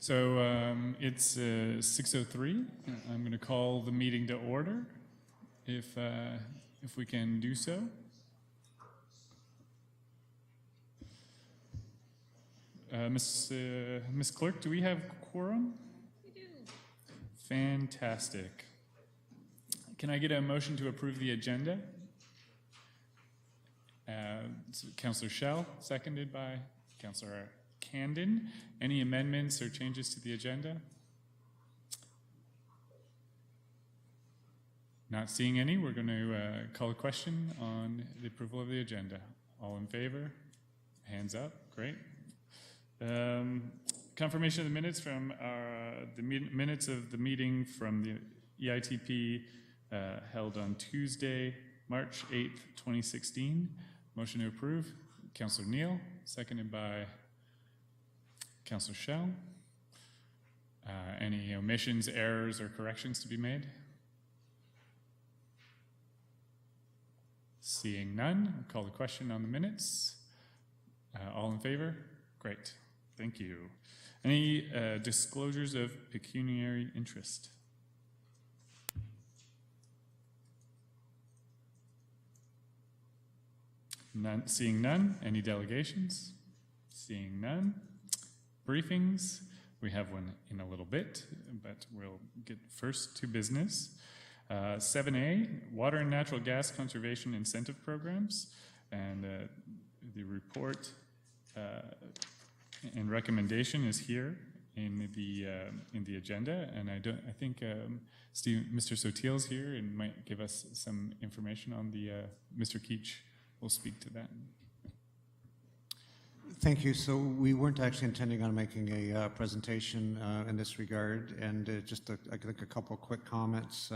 So it's 6:03. I'm going to call the meeting to order, if we can do so. Miss Clerk, do we have quorum? We do. Fantastic. Can I get a motion to approve the agenda? Councillor Schell, seconded by Councillor Candon. Any amendments or changes to the agenda? Not seeing any, we're going to call a question on the approval of the agenda. All in favor? Hands up. Great. Confirmation of the minutes from the minutes of the meeting from the EITP held on Tuesday, March 8th, 2016. Motion to approve. Councillor Neal, seconded by Councillor Schell. Any omissions, errors, or corrections to be made? Seeing none, I'll call the question on the minutes. All in favor? Great. Thank you. Any disclosures of pecuniary interest? None. Seeing none. Any delegations? Seeing none. Briefings. We have one in a little bit, but we'll get first to business. 7A, Water and Natural Gas Conservation Incentive Programs, and the report and recommendation is here in the agenda, and I think Mr. Sotiel's here and might give us some information on the. Mr. Keach will speak to that. Thank you. So we weren't actually intending on making a presentation in this regard, and just I think a couple of quick comments.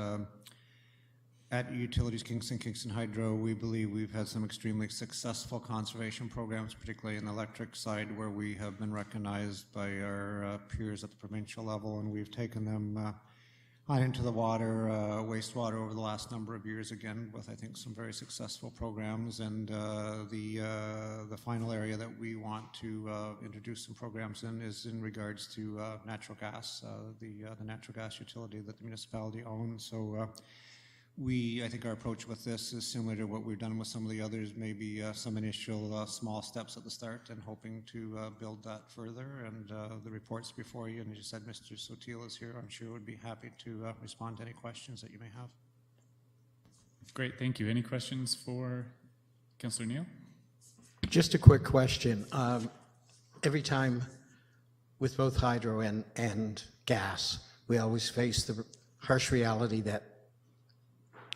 At Utilities Kingston Hydro, we believe we've had some extremely successful conservation programs, particularly in the electric side, where we have been recognized by our peers at the provincial level, and we've taken them on into the water, wastewater over the last number of years, again, with I think some very successful programs. And the final area that we want to introduce some programs in is in regards to natural gas, the natural gas utility that the municipality owns. So I think our approach with this is similar to what we've done with some of the others, maybe some initial small steps at the start and hoping to build that further. And the report's before you, and as you said, Mr. Sotiel is here. I'm sure would be happy to respond to any questions that you may have. Great, thank you. Any questions for Councillor Neal? Just a quick question. Every time with both hydro and gas, we always face the harsh reality that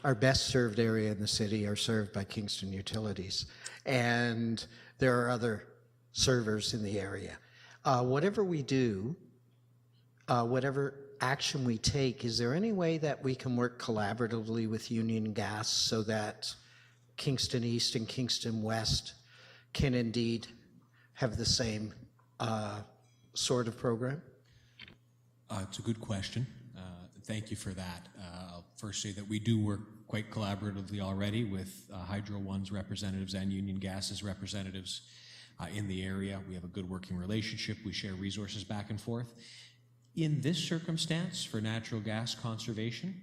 our best served area in the city are served by Kingston Utilities, and there are other servers in the area. Whatever we do, whatever action we take, is there any way that we can work collaboratively with Union Gas so that Kingston East and Kingston West can indeed have the same sort of program? It's a good question. Thank you for that. I'll first say that we do work quite collaboratively already with Hydro One's representatives and Union Gas's representatives in the area. We have a good working relationship. We share resources back and forth. In this circumstance for natural gas conservation,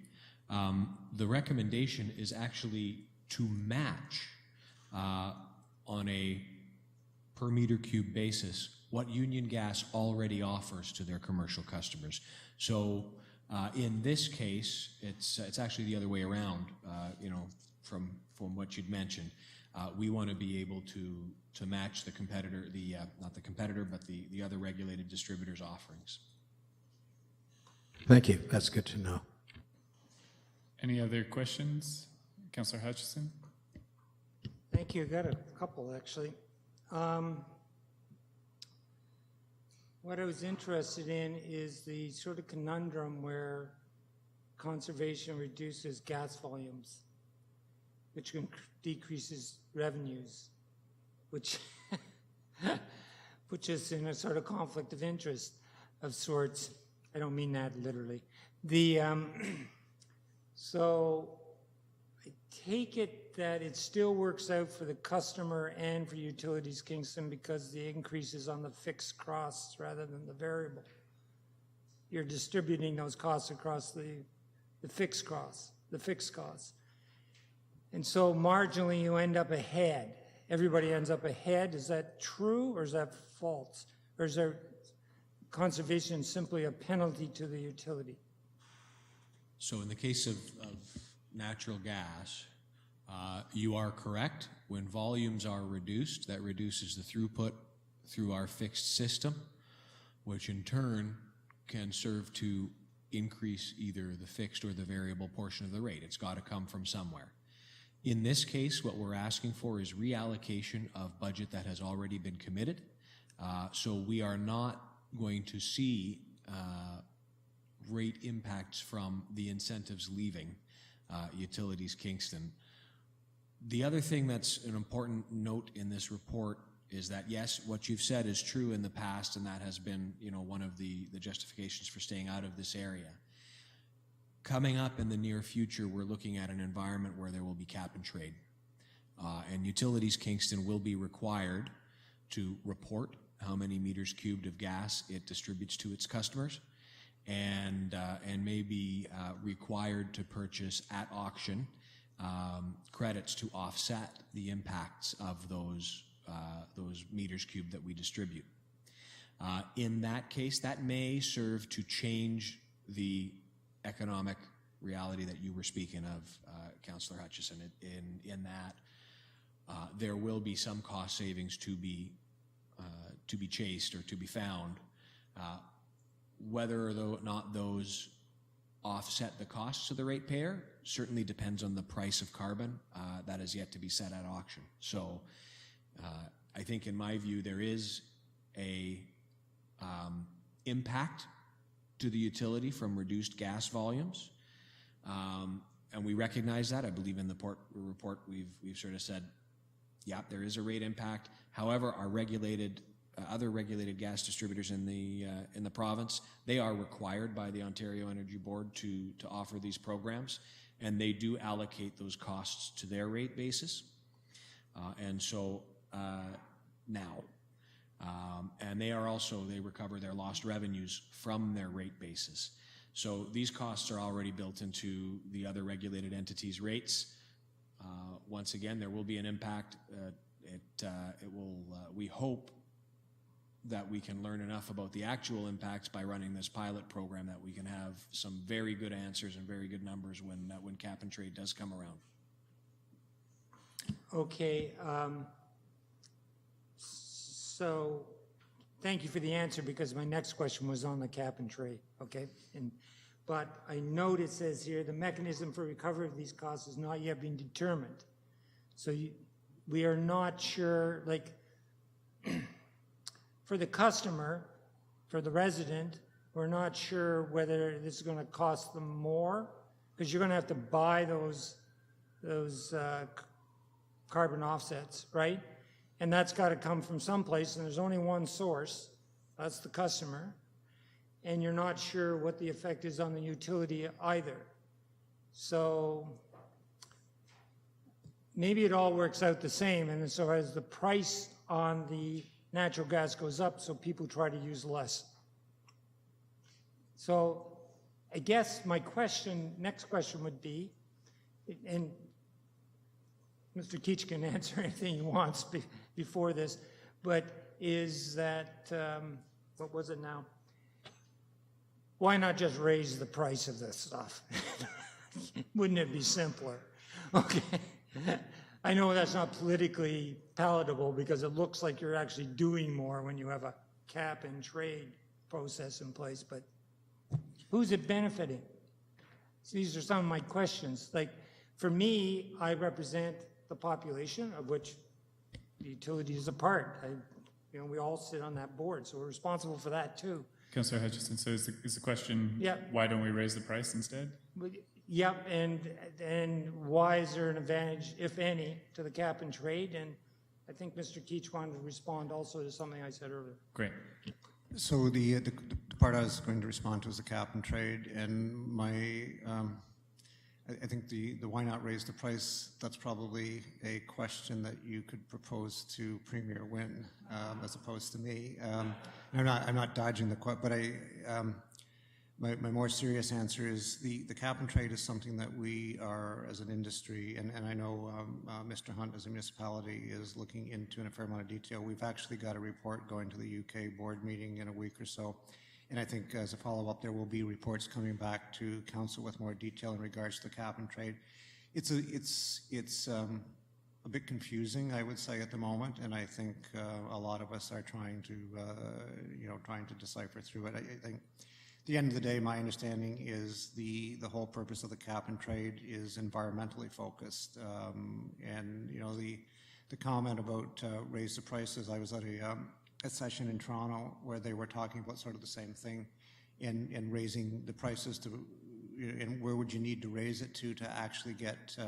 the recommendation is actually to match on a per meter cube basis what Union Gas already offers to their commercial customers. So in this case, it's actually the other way around. From what you'd mentioned, we want to be able to match the competitor, not the competitor, but the other regulated distributors' offerings. Thank you. That's good to know. Any other questions, Councillor Hutchison? Thank you. I got a couple actually. What I was interested in is the sort of conundrum where conservation reduces gas volumes, which decreases revenues, which puts us in a sort of conflict of interest of sorts. I don't mean that literally. So I take it that it still works out for the customer and for Utilities Kingston because the increase is on the fixed costs rather than the variable. you're distributing those costs across the fixed costs, And so marginally you end up ahead. Everybody ends up ahead. Is that true or is that false? Or is there conservation simply a penalty to the utility? So in the case of natural gas, you are correct. When volumes are reduced, that reduces the throughput through our fixed system, which in turn can serve to increase either the fixed or the variable portion of the rate. It's got to come from somewhere. In this case, what we're asking for is reallocation of budget that has already been committed. So we are not going to see rate impacts from the incentives leaving Utilities Kingston. The other thing that's an important note in this report is that, yes, what you've said is true in the past, and that has been, one of the justifications for staying out of this area. Coming up in the near future, we're looking at an environment where there will be cap and trade. And Utilities Kingston will be required to report how many meters cubed of gas it distributes to its customers, and may be required to purchase at auction credits to offset the impacts of those meters cubed that we distribute. In that case, that may serve to change the economic reality that you were speaking of, Councillor Hutchison, in that there will be some cost savings to be chased or to be found. Whether or not those offset the costs of the ratepayer certainly depends on the price of carbon that is yet to be set at auction. So I think in my view there is a impact to the utility from reduced gas volumes, and we recognize that. I believe in the report we've sort of said, yeah, there is a rate impact. However, our other regulated gas distributors in the province, they are required by the Ontario Energy Board to offer these programs, and they do allocate those costs to their rate basis. And so now, and they recover their lost revenues from their rate basis. So these costs are already built into the other regulated entities' rates. Once again, there will be an impact. We hope that we can learn enough about the actual impacts by running this pilot program that we can have some very good answers and very good numbers when cap and trade does come around. Okay. So thank you for the answer, because my next question was on the cap and trade, okay? But I note it says here, the mechanism for recovery of these costs has not yet been determined. So we are not sure, like, for the customer, for the resident, we're not sure whether this is going to cost them more, because you're going to have to buy those carbon offsets, right? And that's got to come from someplace, and there's only one source. That's the customer. And you're not sure what the effect is on the utility either. So maybe it all works out the same, and so as the price on the natural gas goes up, so people try to use less. So I guess my next question would be, and Mr. Keach can answer anything he wants before this, but is that, what was it now? Why not just raise the price of this stuff? Wouldn't it be simpler? Okay. I know that's not politically palatable because it looks like you're actually doing more when you have a cap and trade process in place, but who's it benefiting? So these are some of my questions. Like, for me, I represent the population of which the utility is a part. We all sit on that board, so we're responsible for that too. Councillor Hutchison, so is the question, Yeah. why don't we raise the price instead? Yep, and why is there an advantage, if any, to the cap and trade? And I think Mr. Keach wanted to respond also to something I said earlier. Great. So the part I was going to respond to was the cap and trade, and I think the why not raise the price, that's probably a question that you could propose to Premier Wynne as opposed to me. I'm not dodging the question, but My more serious answer is the cap and trade is something that we are, as an industry, and I know Mr. Hunt as a municipality is looking into in a fair amount of detail. We've actually got a report going to the UK board meeting in a week or so. And I think as a follow-up, there will be reports coming back to council with more detail in regards to the cap and trade. It's a bit confusing, I would say, at the moment, and I think a lot of us are trying to, trying to decipher through it. I think at the end of the day, my understanding is the whole purpose of the cap and trade is environmentally focused, and the comment about raise the prices. I was at a session in Toronto where they were talking about sort of the same thing, in raising the prices to. And where would you need to raise it to actually get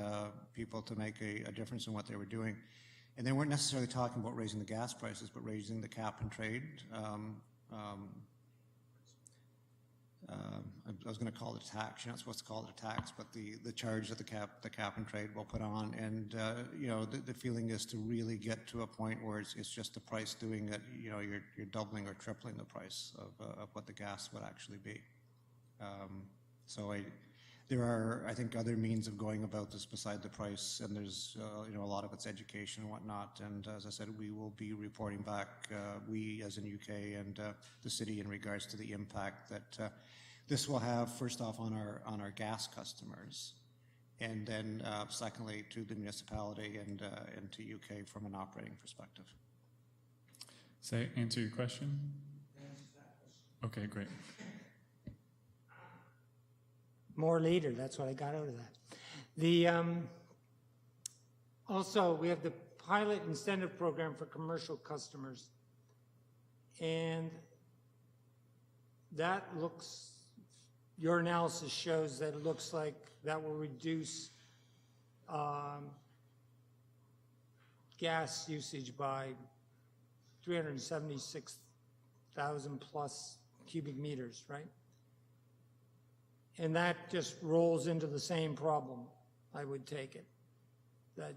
people to make a difference in what they were doing? And they weren't necessarily talking about raising the gas prices, but raising the cap and trade. I was going to call it a tax. You're not supposed to call it a tax, but the charge that the cap and trade will put on. And the feeling is to really get to a point where it's just the price doing it. You're doubling or tripling the price of what the gas would actually be. So there are, I think, other means of going about this beside the price, and there's, a lot of it's education and whatnot. And as I said, we will be reporting back, we as in UK and the city, in regards to the impact that this will have, first off, on our gas customers, and then secondly to the municipality and to UK from an operating perspective. Does that answer your question? Okay, great. More later, that's what I got out of that. Also, we have the pilot incentive program for commercial customers. And that looks, your analysis shows that it looks like that will reduce gas usage by 376,000 plus cubic meters, right? And that just rolls into the same problem, I would take it. That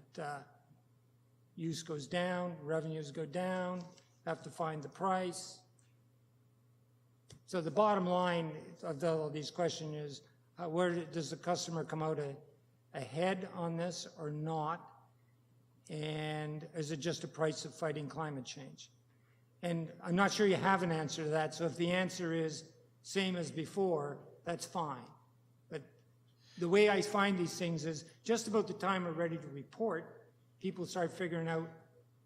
use goes down, revenues go down, have to find the price. So the bottom line of all these questions is, where does the customer come out ahead on this or not? And is it just a price of fighting climate change? And I'm not sure you have an answer to that, so if the answer is same as before, that's fine. But the way I find these things is just about the time we're ready to report, people start figuring out,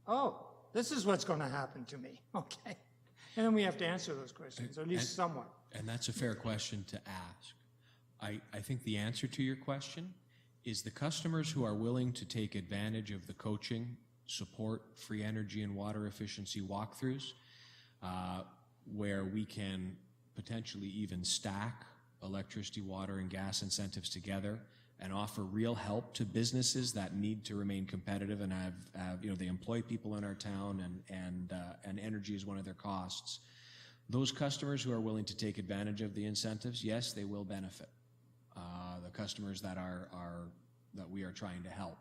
oh, this is what's going to happen to me, okay? And then we have to answer those questions, or at least somewhat. And that's a fair question to ask. I think the answer to your question is the customers who are willing to take advantage of the coaching, support, free energy and water efficiency walkthroughs, where we can potentially even stack electricity, water, and gas incentives together and offer real help to businesses that need to remain competitive and have they employ people in our town, and energy is one of their costs. Those customers who are willing to take advantage of the incentives, yes, they will benefit. The customers that that we are trying to help.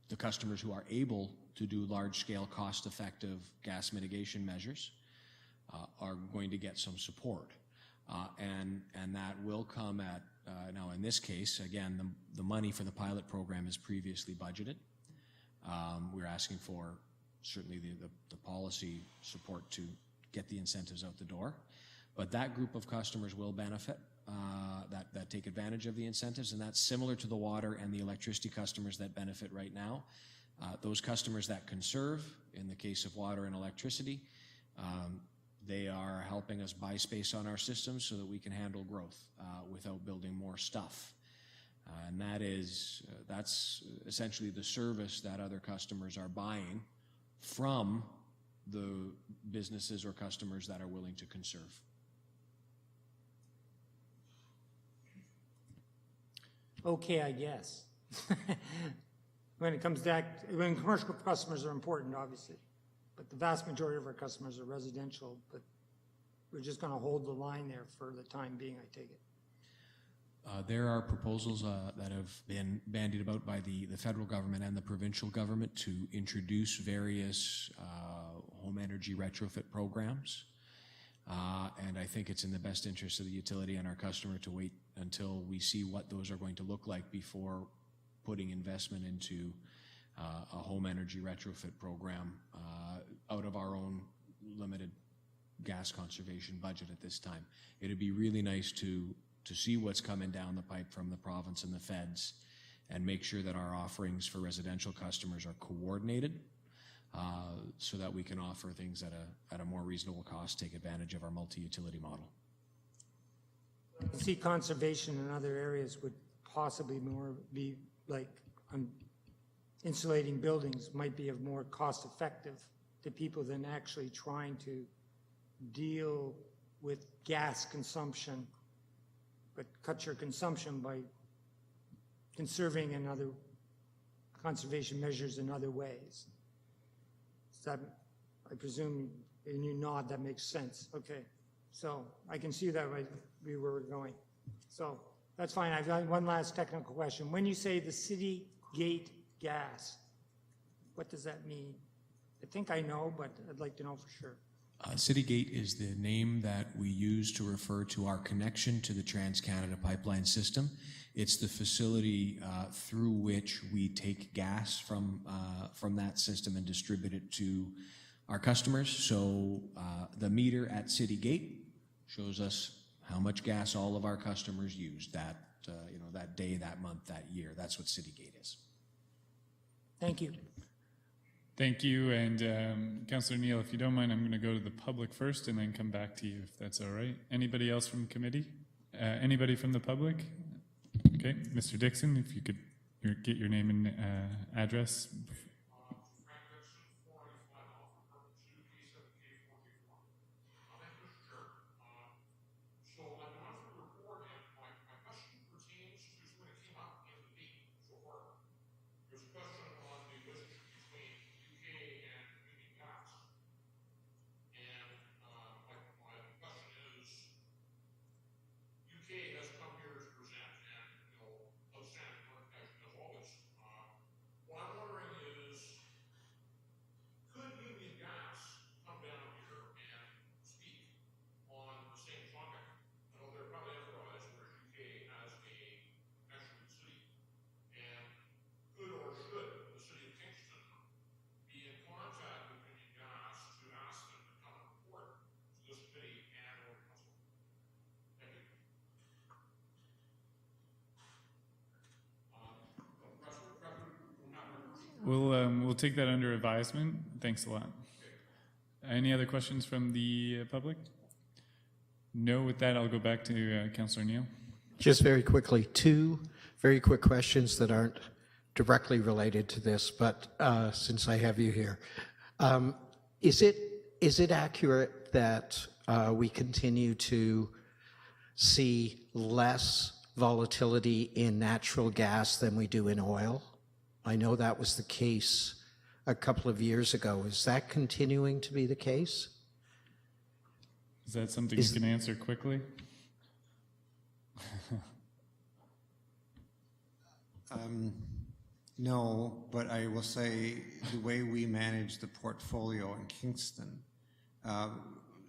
The customers who are able to do large-scale, cost-effective gas mitigation measures are going to get some support. And that will come at, now in this case, again, the money for the pilot program is previously budgeted. We're asking for certainly the policy support to get the incentives out the door. But that group of customers will benefit, that take advantage of the incentives, and that's similar to the water and the electricity customers that benefit right now. Those customers that conserve, in the case of water and electricity, they are helping us buy space on our systems so that we can handle growth without building more stuff. And that's essentially the service that other customers are buying from the businesses or customers that are willing to conserve. Okay, I guess. When it comes back, when commercial customers are important, obviously, but the vast majority of our customers are residential, but we're just going to hold the line there for the time being, I take it. There are proposals that have been bandied about by the federal government and the provincial government to introduce various home energy retrofit programs. And I think it's in the best interest of the utility and our customer to wait until we see what those are going to look like before putting investment into a home energy retrofit program out of our own limited gas conservation budget at this time. It'd be really nice to see what's coming down the pipe from the province and the feds and make sure that our offerings for residential customers are coordinated so that we can offer things at a more reasonable cost, take advantage of our multi-utility model. See, conservation in other areas would possibly more be like insulating buildings might be more cost effective to people than actually trying to deal with gas consumption, but cut your consumption by conserving in other conservation measures in other ways. So that, I presume, and you nod, that makes sense. Okay, so I can see that right where we're going. So that's fine. I've got one last technical question. When you say the city gate gas, what does that mean? I think I know, but I'd like to know for sure. Citygate is the name that we use to refer to our connection to the Trans-Canada pipeline system. It's the facility through which we take gas from that system and distribute it to our customers. So the meter at Citygate shows us how much gas all of our customers used that that day, that month, that year. That's what Citygate is. Thank you. Thank you, and Councillor Neal, if you don't mind, I'm going to go to the public first and then come back to you, if that's all right. Anybody else from committee? Anybody from the public? Okay, Mr. Dixon, if you could get your name and address. We'll take that under advisement. Thanks a lot. Any other questions from the public? No. With that, I'll go back to Councillor Neal. Just very quickly, two very quick questions that aren't directly related to this, but since I have you here. Is it accurate that we continue to see less volatility in natural gas than we do in oil? I know that was the case a couple of years ago. Is that continuing to be the case? Is that something you can answer quickly? No, but I will say the way we manage the portfolio in Kingston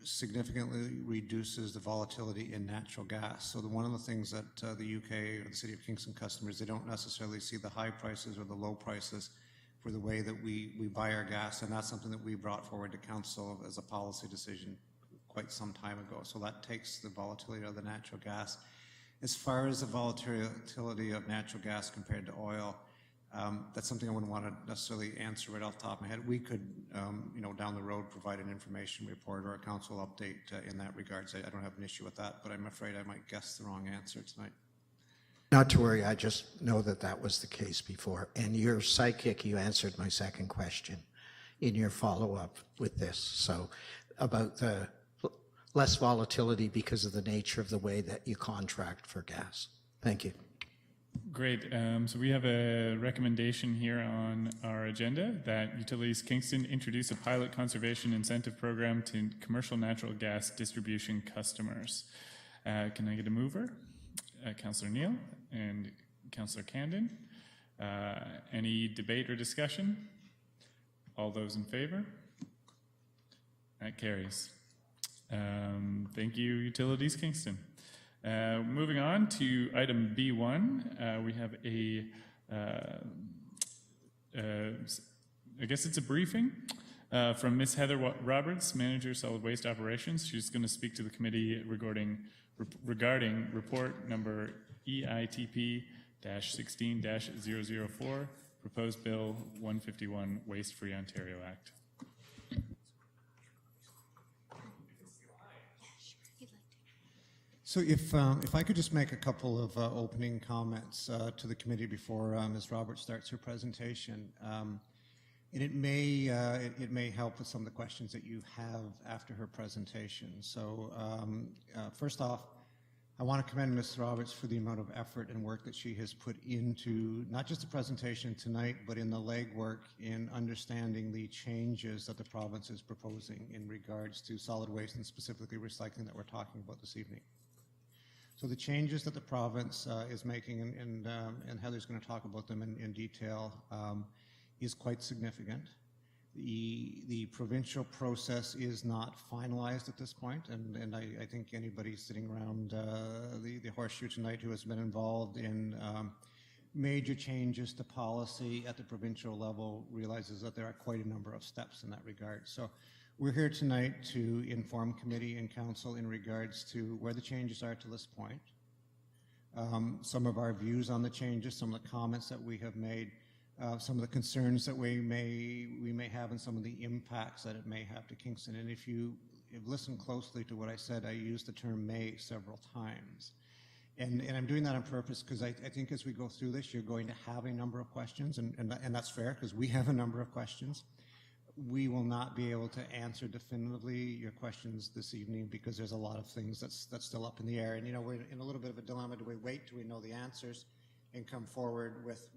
significantly reduces the volatility in natural gas. So one of the things that the UK or the City of Kingston customers, they don't necessarily see the high prices or the low prices for the way that we buy our gas, and that's something that we brought forward to council as a policy decision quite some time ago. So that takes the volatility of the natural gas. As far as the volatility of natural gas compared to oil, that's something I wouldn't want to necessarily answer right off the top of my head. We could, down the road, provide an information report or a council update in that regard. So I don't have an issue with that, but I'm afraid I might guess the wrong answer tonight. Not to worry, I just know that that was the case before. And you're psychic, you answered my second question in your follow-up with this. So about the less volatility because of the nature of the way that you contract for gas. Thank you. Great. So we have a recommendation here on our agenda that Utilities Kingston introduce a pilot conservation incentive program to commercial natural gas distribution customers. Can I get a mover? Councillor Neal and Councillor Camden. Any debate or discussion? All those in favor? That carries. Thank you, Utilities Kingston. Moving on to item B1, we have I guess it's a briefing from Ms. Heather Roberts, Manager, Solid Waste Operations. She's going to speak to the committee regarding report number EITP-16-004, Proposed Bill 151, Waste Free Ontario Act. So if I could just make a couple of opening comments to the committee before Ms. Roberts starts her presentation. And it may help with some of the questions that you have after her presentation. So first off, I want to commend Ms. Roberts for the amount of effort and work that she has put into not just the presentation tonight, but in the legwork in understanding the changes that the province is proposing in regards to solid waste and specifically recycling that we're talking about this evening. So the changes that the province is making, and Heather's going to talk about them in detail, is quite significant. The provincial process is not finalized at this point, and I think anybody sitting around the horseshoe tonight who has been involved in major changes to policy at the provincial level realizes that there are quite a number of steps in that regard. So we're here tonight to inform committee and council in regards to where the changes are to this point, some of our views on the changes, some of the comments that we have made, some of the concerns that we may have, and some of the impacts that it may have to Kingston. And if you listen closely to what I said, I used the term may several times. And I'm doing that on purpose because I think as we go through this, you're going to have a number of questions, and that's fair because we have a number of questions. We will not be able to answer definitively your questions this evening because there's a lot of things that's still up in the air. And, you know, we're in a little bit of a dilemma. Do we wait till we know the answers and come forward with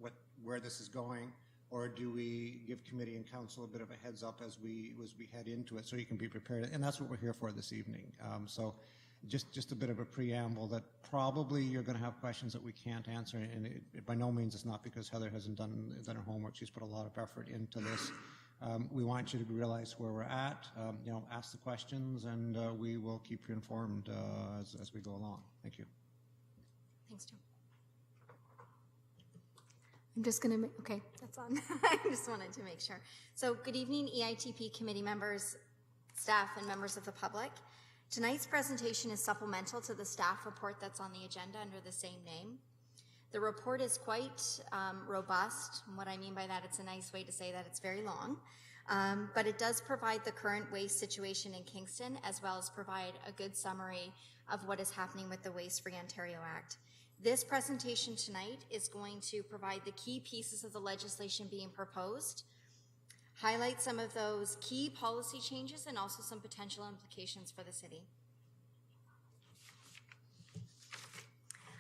where this is going, or do we give committee and council a bit of a heads up as we head into it so you can be prepared? And that's what we're here for this evening. So just a bit of a preamble that probably you're going to have questions that we can't answer, and it by no means it's not because Heather hasn't done her homework. She's put a lot of effort into this. We want you to realize where we're at, you know, ask the questions, and we will keep you informed as we go along. Thank you. Thanks, Joe. I'm just going to okay, that's on. I just wanted to make sure. So good evening, EITP committee members, staff, and members of the public. Tonight's presentation is supplemental to the staff report that's on the agenda under the same name. The report is quite robust. And what I mean by that, it's a nice way to say that it's very long. But it does provide the current waste situation in Kingston, as well as provide a good summary of what is happening with the Waste Free Ontario Act. This presentation tonight is going to provide the key pieces of the legislation being proposed, highlight some of those key policy changes, and also some potential implications for the city.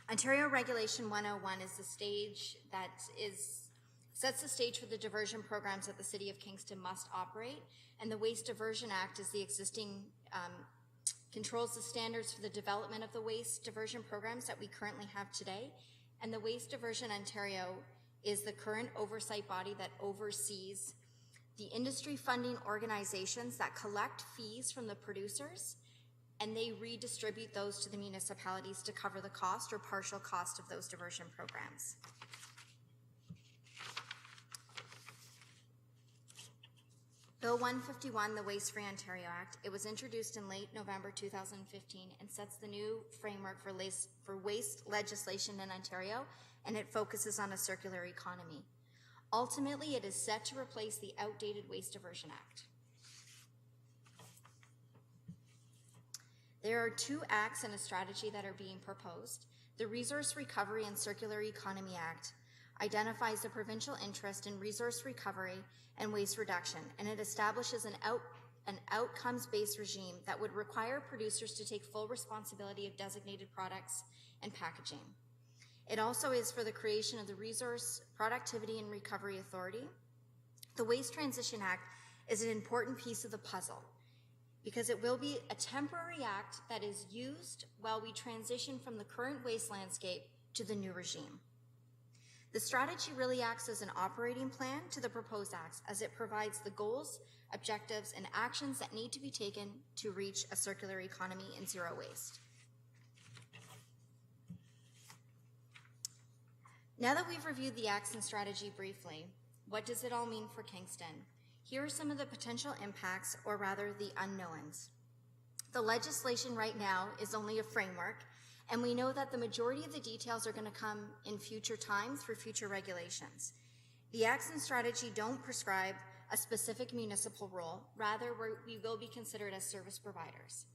Ontario Regulation 101 is the stage that sets the stage for the diversion programs that the City of Kingston must operate, and the Waste Diversion Act is the existing, controls the standards for the development of the waste diversion programs that we currently have today, and the Waste Diversion Ontario is the current oversight body that oversees the industry funding organizations that collect fees from the producers, and they redistribute those to the municipalities to cover the cost or partial cost of those diversion programs. Bill 151, the Waste Free Ontario Act, it was introduced in late November 2015 and sets the new framework for waste legislation in Ontario, and it focuses on a circular economy. Ultimately, it is set to replace the outdated Waste Diversion Act. There are two acts and a strategy that are being proposed. The Resource Recovery and Circular Economy Act identifies the provincial interest in resource recovery and waste reduction, and it establishes an outcomes-based regime that would require producers to take full responsibility of designated products and packaging. It also is for the creation of the Resource Productivity and Recovery Authority. The Waste Transition Act is an important piece of the puzzle because it will be a temporary act that is used while we transition from the current waste landscape to the new regime. The strategy really acts as an operating plan to the proposed acts, as it provides the goals, objectives, and actions that need to be taken to reach a circular economy and zero waste. Now that we've reviewed the acts and strategy briefly, what does it all mean for Kingston? Here are some of the potential impacts, or rather the unknowns. The legislation right now is only a framework, and we know that the majority of the details are going to come in future time through future regulations. The acts and strategy don't prescribe a specific municipal role, rather we will be considered as service providers.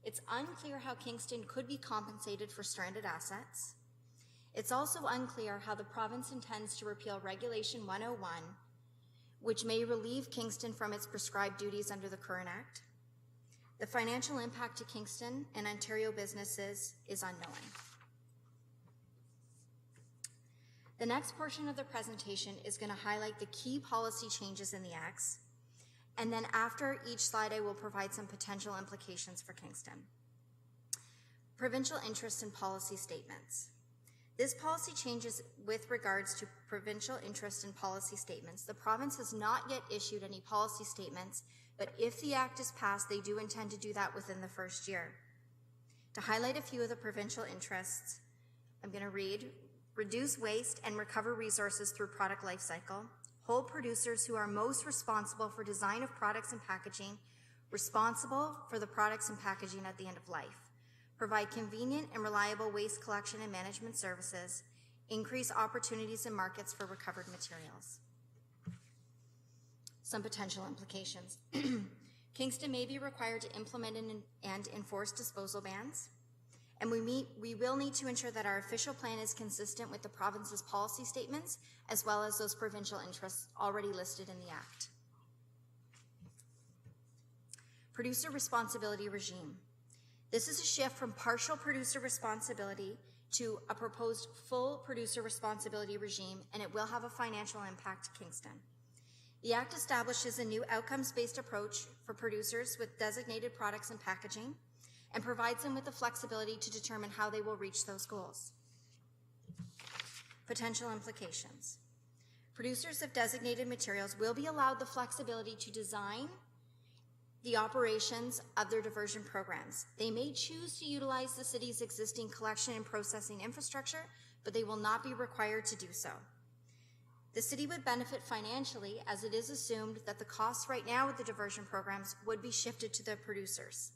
It's unclear how Kingston could be compensated for stranded assets. It's also unclear how the province intends to repeal Regulation 101, which may relieve Kingston from its prescribed duties under the current act. The financial impact to Kingston and Ontario businesses is unknown. The next portion of the presentation is going to highlight the key policy changes in the acts, and then after each slide I will provide some potential implications for Kingston. Provincial interest in policy statements. This policy changes with regards to provincial interest in policy statements. The province has not yet issued any policy statements, but if the act is passed, they do intend to do that within the first year. To highlight a few of the provincial interests, I'm going to read: reduce waste and recover resources through product life cycle, hold producers who are most responsible for design of products and packaging responsible for the products and packaging at the end of life, provide convenient and reliable waste collection and management services, increase opportunities in markets for recovered materials. Some potential implications. Kingston may be required to implement and enforce disposal bans, and we will need to ensure that our official plan is consistent with the province's policy statements, as well as those provincial interests already listed in the act. Producer responsibility regime. This is a shift from partial producer responsibility to a proposed full producer responsibility regime, and it will have a financial impact to Kingston. The Act establishes a new outcomes-based approach for producers with designated products and packaging, and provides them with the flexibility to determine how they will reach those goals. Potential implications. Producers of designated materials will be allowed the flexibility to design the operations of their diversion programs. They may choose to utilize the city's existing collection and processing infrastructure, but they will not be required to do so. The city would benefit financially, as it is assumed that the costs right now with the diversion programs would be shifted to the producers.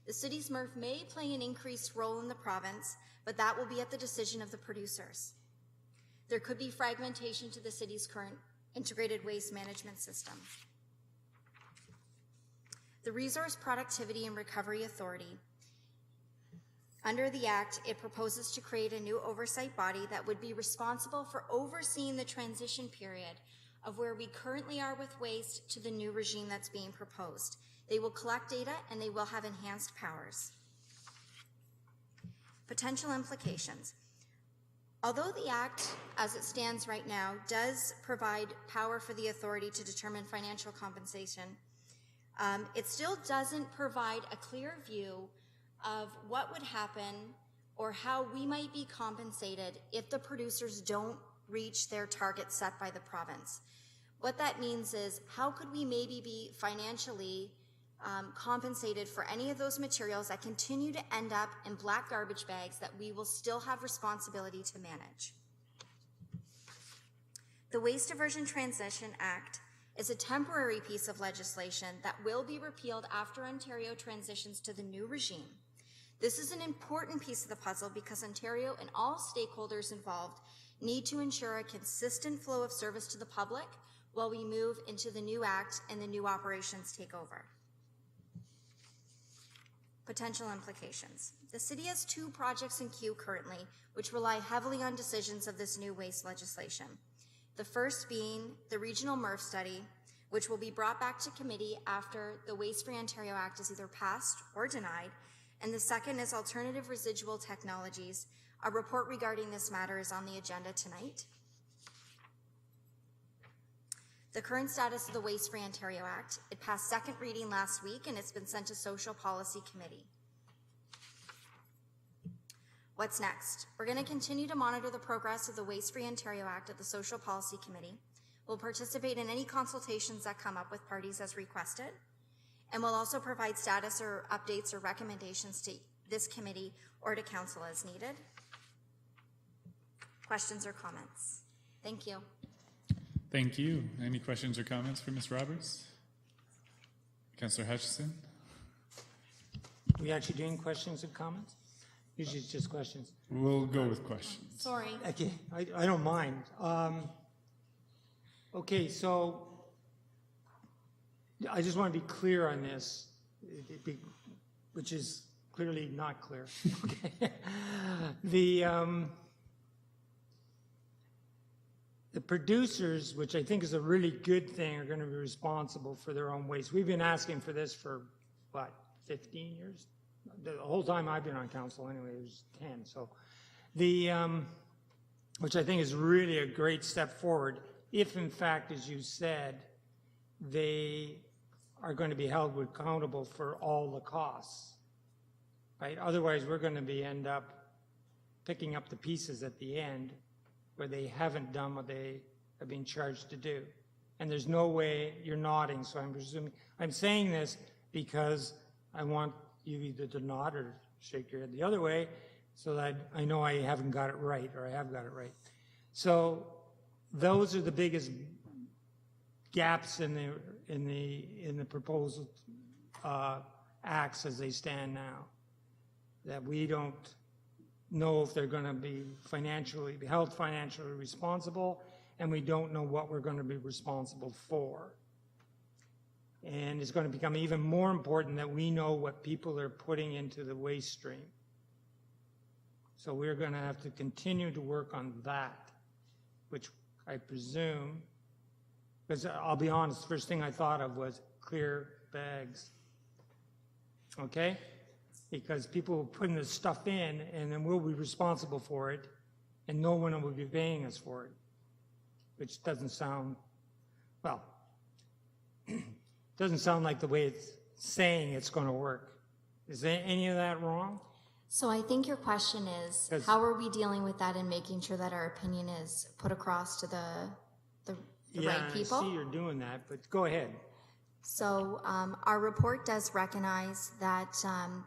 The city's MRF may play an increased role in the province, but that will be at the decision of the producers. There could be fragmentation to the city's current integrated waste management system. The Resource Productivity and Recovery Authority. Under the Act, it proposes to create a new oversight body that would be responsible for overseeing the transition period of where we currently are with waste to the new regime that's being proposed. They will collect data and they will have enhanced powers. Potential implications. Although the Act, as it stands right now, does provide power for the authority to determine financial compensation, it still doesn't provide a clear view of what would happen or how we might be compensated if the producers don't reach their target set by the province. What that means is, how could we maybe be financially compensated for any of those materials that continue to end up in black garbage bags that we will still have responsibility to manage? The Waste Diversion Transition Act is a temporary piece of legislation that will be repealed after Ontario transitions to the new regime. This is an important piece of the puzzle because Ontario and all stakeholders involved need to ensure a consistent flow of service to the public while we move into the new Act and the new operations take over. Potential implications. The city has 2 projects in queue currently, which rely heavily on decisions of this new waste legislation. The first being the Regional MRF study, which will be brought back to committee after the Waste Free Ontario Act is either passed or denied, and the second is Alternative Residual Technologies. A report regarding this matter is on the agenda tonight. The current status of the Waste Free Ontario Act. It passed second reading last week and it's been sent to Social Policy Committee. What's next? We're going to continue to monitor the progress of the Waste Free Ontario Act at the Social Policy Committee. We'll participate in any consultations that come up with parties as requested. And we'll also provide status or updates or recommendations to this committee or to council as needed. Questions or comments? Thank you. Thank you. Any questions or comments for Ms. Roberts? Councillor Hutchison? Are we actually doing questions and comments? Usually it's just questions. We'll go with questions. Sorry. Okay, I don't mind. Okay, so I just want to be clear on this, which is clearly not clear. Okay. The producers, which I think is a really good thing, are going to be responsible for their own waste. We've been asking for this for, what, 15 years? The whole time I've been on council anyway, it was 10. So which I think is really a great step forward, if in fact, as you said, they are going to be held accountable for all the costs, right? Otherwise, we're going to end up picking up the pieces at the end where they haven't done what they have been charged to do. And there's no way, you're nodding, so I'm presuming, I'm saying this because I want you either to nod or shake your head the other way so that I know I haven't got it right or I have got it right. So those are the biggest gaps in the proposed acts as they stand now, that we don't know if they're going to be held financially responsible, and we don't know what we're going to be responsible for. And it's going to become even more important that we know what people are putting into the waste stream. So we're going to have to continue to work on that, which I presume, because I'll be honest, the first thing I thought of was clear bags. Okay? Because people will put this stuff in, and then we'll be responsible for it, and no one will be paying us for it, which doesn't sound, well, doesn't sound like the way it's saying it's going to work. Is there any of that wrong? So I think your question is, how are we dealing with that and making sure that our opinion is put across to the right people? I see you're doing that, but go ahead. So our report does recognize that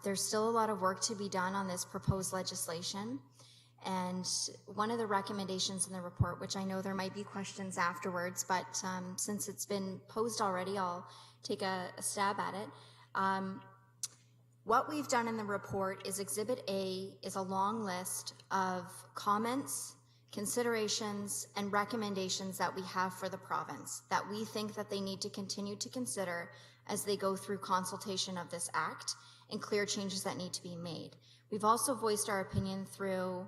there's still a lot of work to be done on this proposed legislation. And one of the recommendations in the report, which I know there might be questions afterwards, but since it's been posed already, I'll take a stab at it. What we've done in the report is Exhibit A is a long list of comments, considerations, and recommendations that we have for the province that we think that they need to continue to consider as they go through consultation of this act and clear changes that need to be made. We've also voiced our opinion through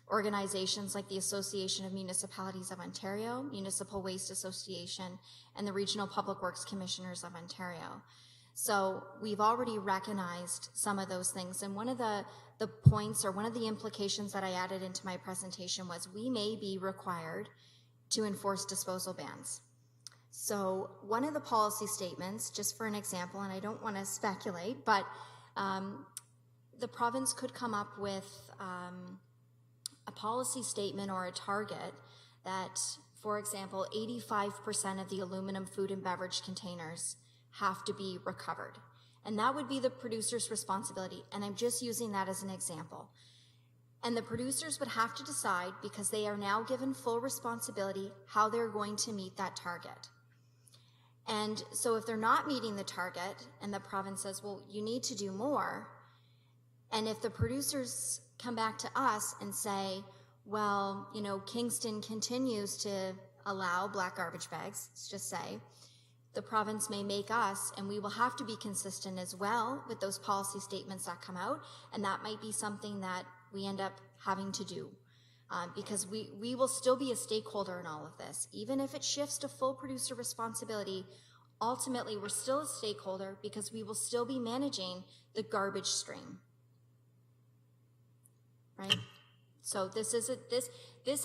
organizations like the Association of Municipalities of Ontario, Municipal Waste Association, and the Regional Public Works Commissioners of Ontario. So we've already recognized some of those things. And one of the points or one of the implications that I added into my presentation was we may be required to enforce disposal bans. So one of the policy statements, just for an example, and I don't want to speculate, but the province could come up with a policy statement or a target that, for example, 85% of the aluminum food and beverage containers have to be recovered. And that would be the producer's responsibility. And I'm just using that as an example. And the producers would have to decide, because they are now given full responsibility, how they're going to meet that target. And so if they're not meeting the target and the province says, well, you need to do more, and if the producers come back to us and say, well, you know, Kingston continues to allow black garbage bags, let's just say, the province may make us, and we will have to be consistent as well with those policy statements that come out, and that might be something that we end up having to do, because we will still be a stakeholder in all of this. Even if it shifts to full producer responsibility, ultimately we're still a stakeholder because we will still be managing the garbage stream, right? So this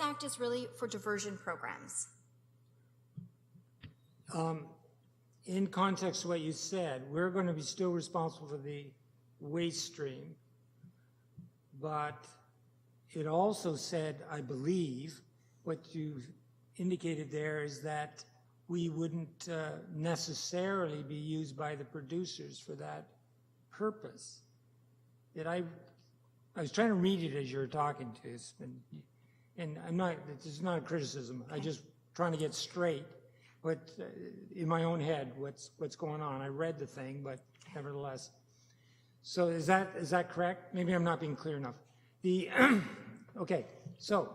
act is really for diversion programs. In context of what you said, we're going to be still responsible for the waste stream, but it also said, I believe, what you indicated there is that we wouldn't necessarily be used by the producers for that purpose. I was trying to read it as you were talking to us, and I'm not, this is not a criticism. I'm just trying to get straight what, in my own head, what's going on. I read the thing, but nevertheless. So is that correct? Maybe I'm not being clear enough. Okay, so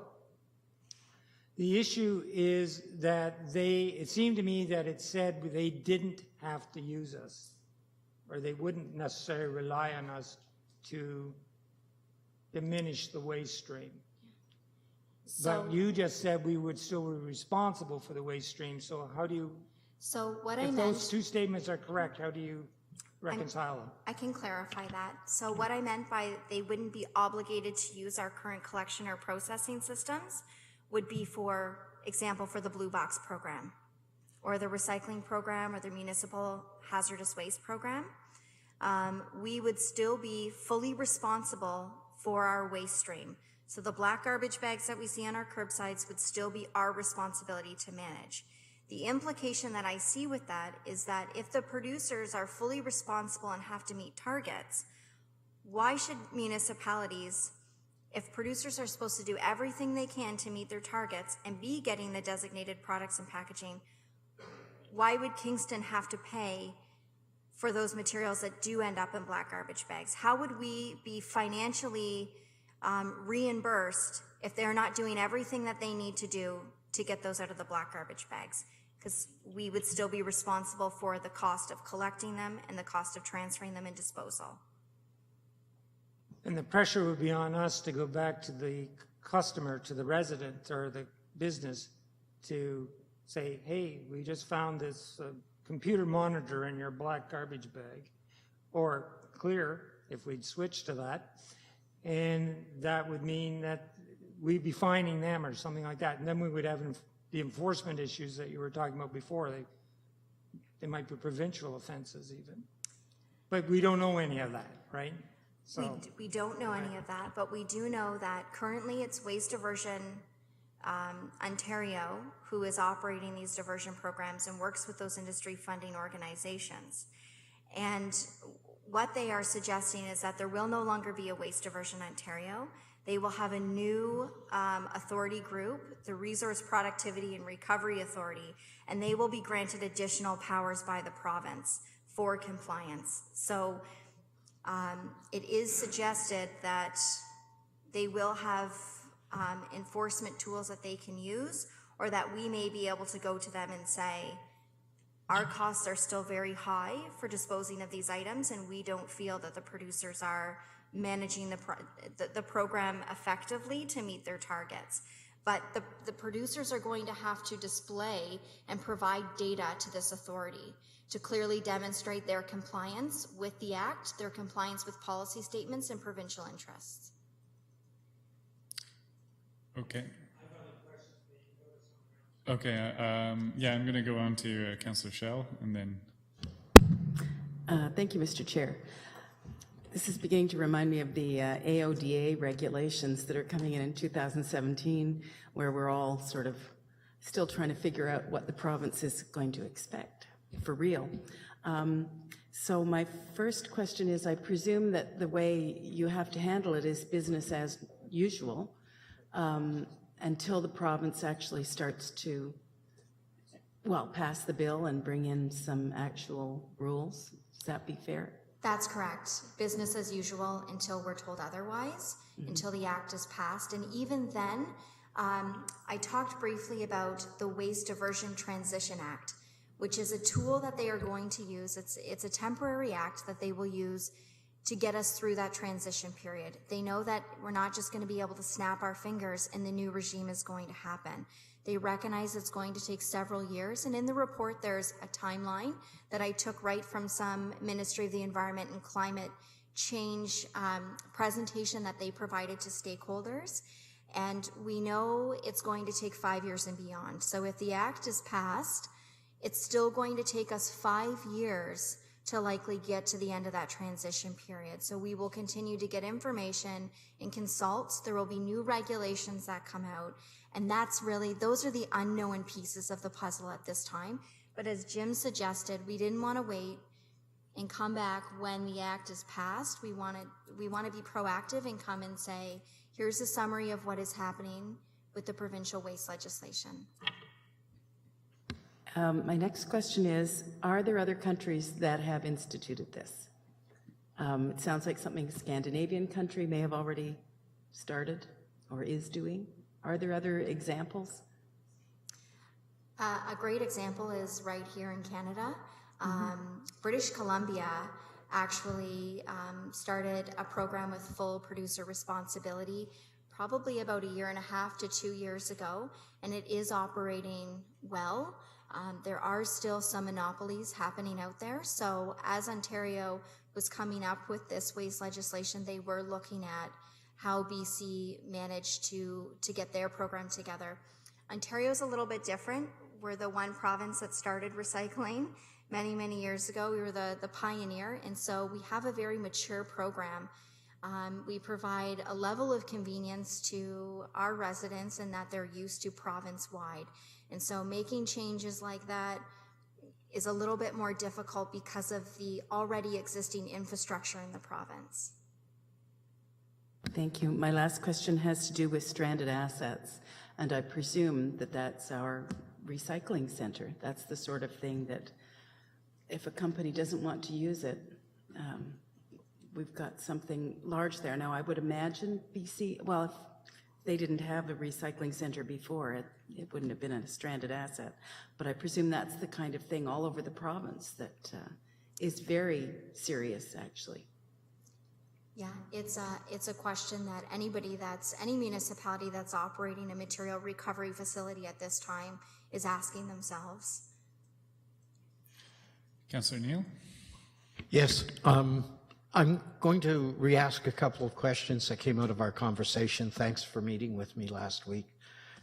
the issue is that it seemed to me that it said they didn't have to use us, or they wouldn't necessarily rely on us to diminish the waste stream. So, But you just said we would still be responsible for the waste stream, so how do you, so what I if meant, those two statements are correct, how do you reconcile them? I can clarify that. So what I meant by they wouldn't be obligated to use our current collection or processing systems would be, for example, for the Blue Box program, or the recycling program, or the municipal hazardous waste program. We would still be fully responsible for our waste stream. So the black garbage bags that we see on our curbsides would still be our responsibility to manage. The implication that I see with that is that if the producers are fully responsible and have to meet targets, why should municipalities, if producers are supposed to do everything they can to meet their targets and be getting the designated products and packaging, why would Kingston have to pay for those materials that do end up in black garbage bags? How would we be financially reimbursed if they're not doing everything that they need to do to get those out of the black garbage bags? Because we would still be responsible for the cost of collecting them and the cost of transferring them and disposal. And the pressure would be on us to go back to the customer, to the resident or the business, to say, hey, we just found this computer monitor in your black garbage bag, or clear, if we'd switch to that. And that would mean that we'd be fining them or something like that. And then we would have the enforcement issues that you were talking about before. They might be provincial offenses even. But we don't know any of that, right? So We don't know any of that, but we do know that currently it's Waste Diversion Ontario who is operating these diversion programs and works with those industry funding organizations. And what they are suggesting is that there will no longer be a Waste Diversion Ontario. They will have a new authority group, the Resource Productivity and Recovery Authority, and they will be granted additional powers by the province for compliance. So it is suggested that they will have enforcement tools that they can use, or that we may be able to go to them and say, our costs are still very high for disposing of these items, and we don't feel that the producers are managing the program effectively to meet their targets. But the producers are going to have to display and provide data to this authority to clearly demonstrate their compliance with the Act, their compliance with policy statements and provincial interests. Okay. Okay, yeah, I'm going to go on to Councillor Schell, and then... Thank you, Mr. Chair. This is beginning to remind me of the AODA regulations that are coming in 2017, where we're all sort of still trying to figure out what the province is going to expect, for real. So my first question is, I presume that the way you have to handle it is business as usual, until the province actually starts to, well, pass the bill and bring in some actual rules. Does that be fair? That's correct. Business as usual until we're told otherwise, until the Act is passed. And even then, I talked briefly about the Waste Diversion Transition Act, which is a tool that they are going to use. It's a temporary act that they will use to get us through that transition period. They know that we're not just going to be able to snap our fingers and the new regime is going to happen. They recognize it's going to take several years, and in the report there's a timeline that I took right from some Ministry of the Environment and Climate Change presentation that they provided to stakeholders, and we know it's going to take 5 years and beyond. So if the Act is passed, it's still going to take us 5 years to likely get to the end of that transition period. So we will continue to get information and consult. There will be new regulations that come out, and those are the unknown pieces of the puzzle at this time. But as Jim suggested, we didn't want to wait and come back when the act is passed. We want to be proactive and come and say, here's a summary of what is happening with the provincial waste legislation. My next question is, are there other countries that have instituted this? It sounds like something a Scandinavian country may have already started or is doing. Are there other examples? A great example is right here in Canada. British Columbia actually started a program with full producer responsibility probably about 1.5 to 2 years ago, and it is operating well. There are still some monopolies happening out there. So as Ontario was coming up with this waste legislation, they were looking at how BC managed to get their program together. Ontario's a little bit different. We're the one province that started recycling many, many years ago. We were the pioneer, and so we have a very mature program. We provide a level of convenience to our residents and that they're used to province-wide. And so making changes like that is a little bit more difficult because of the already existing infrastructure in the province. Thank you. My last question has to do with stranded assets, and I presume that that's our recycling center. That's the sort of thing that if a company doesn't want to use it, we've got something large there. Now, I would imagine BC, well, if they didn't have a recycling center before, it wouldn't have been a stranded asset. But I presume that's the kind of thing all over the province that is very serious, actually. Yeah, it's a question that any municipality that's operating a material recovery facility at this time is asking themselves. Councillor Neal? Yes, I'm going to re-ask a couple of questions that came out of our conversation. Thanks for meeting with me last week,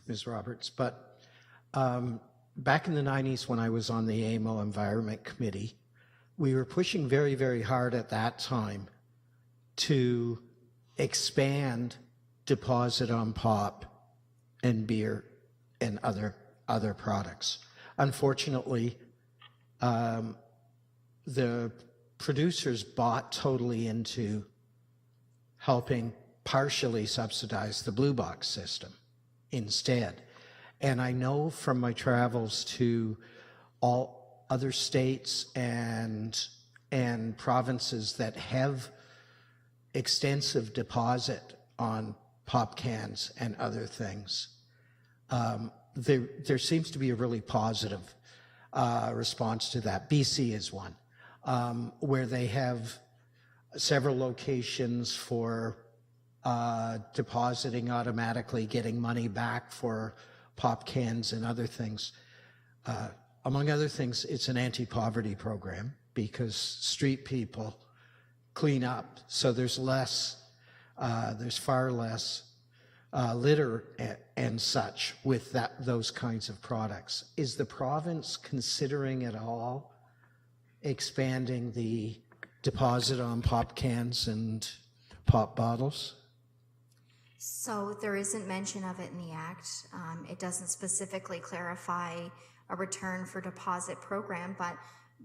Ms. Roberts. But back in the 90s when I was on the AMO Environment Committee, we were pushing very, very hard at that time to expand deposit on pop and beer and other products. Unfortunately, the producers bought totally into helping partially subsidize the blue box system instead. And I know from my travels to all other states and provinces that have extensive deposit on pop cans and other things, there seems to be a really positive response to that. BC is one, where they have several locations for depositing automatically, getting money back for pop cans and other things. Among other things, it's an anti-poverty program because street people clean up, so there's far less litter and such with those kinds of products. Is the province considering at all expanding the deposit on pop cans and pop bottles? So there isn't mention of it in the Act. It doesn't specifically clarify a return for deposit program, but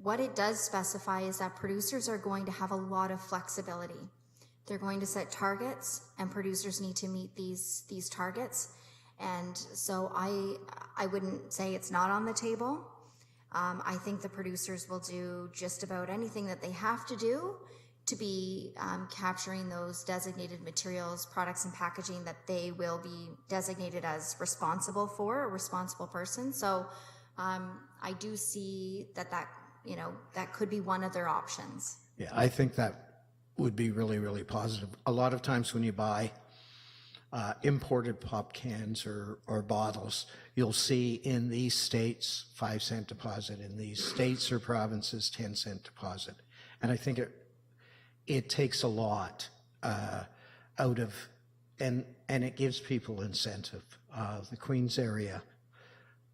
what it does specify is that producers are going to have a lot of flexibility. They're going to set targets, and producers need to meet these targets. And so I wouldn't say it's not on the table. I think the producers will do just about anything that they have to do to be capturing those designated materials, products, and packaging that they will be designated as responsible for, a responsible person. So I do see that could be one of their options. Yeah, I think that would be really, really positive. A lot of times when you buy imported pop cans or bottles, you'll see in these states 5-cent deposit, in these states or provinces 10-cent deposit. And I think it takes a lot out of, and it gives people incentive. The Queens area,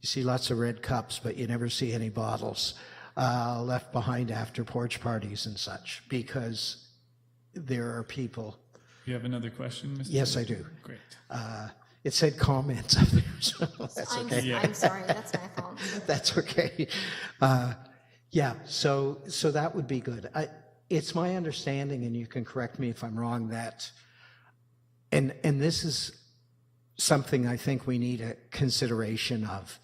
you see lots of red cups, but you never see any bottles. left behind after porch parties and such, because there are people. You have another question, Mr.? Yes, I do. Great. It said comments up there, so that's I'm, okay. I'm sorry, that's my fault. That's okay. Yeah, so that would be good. It's my understanding, and you can correct me if I'm wrong, that, and this is something I think we need a consideration of.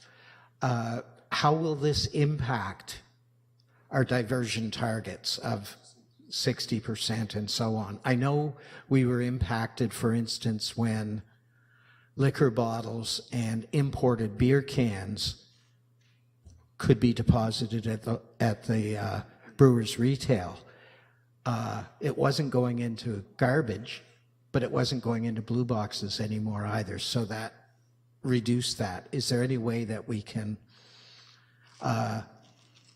How will this impact our diversion targets of 60% and so on? I know we were impacted, for instance, when liquor bottles and imported beer cans could be deposited at the brewer's retail. It wasn't going into garbage, but it wasn't going into blue boxes anymore either, so that reduced that. Is there any way that we can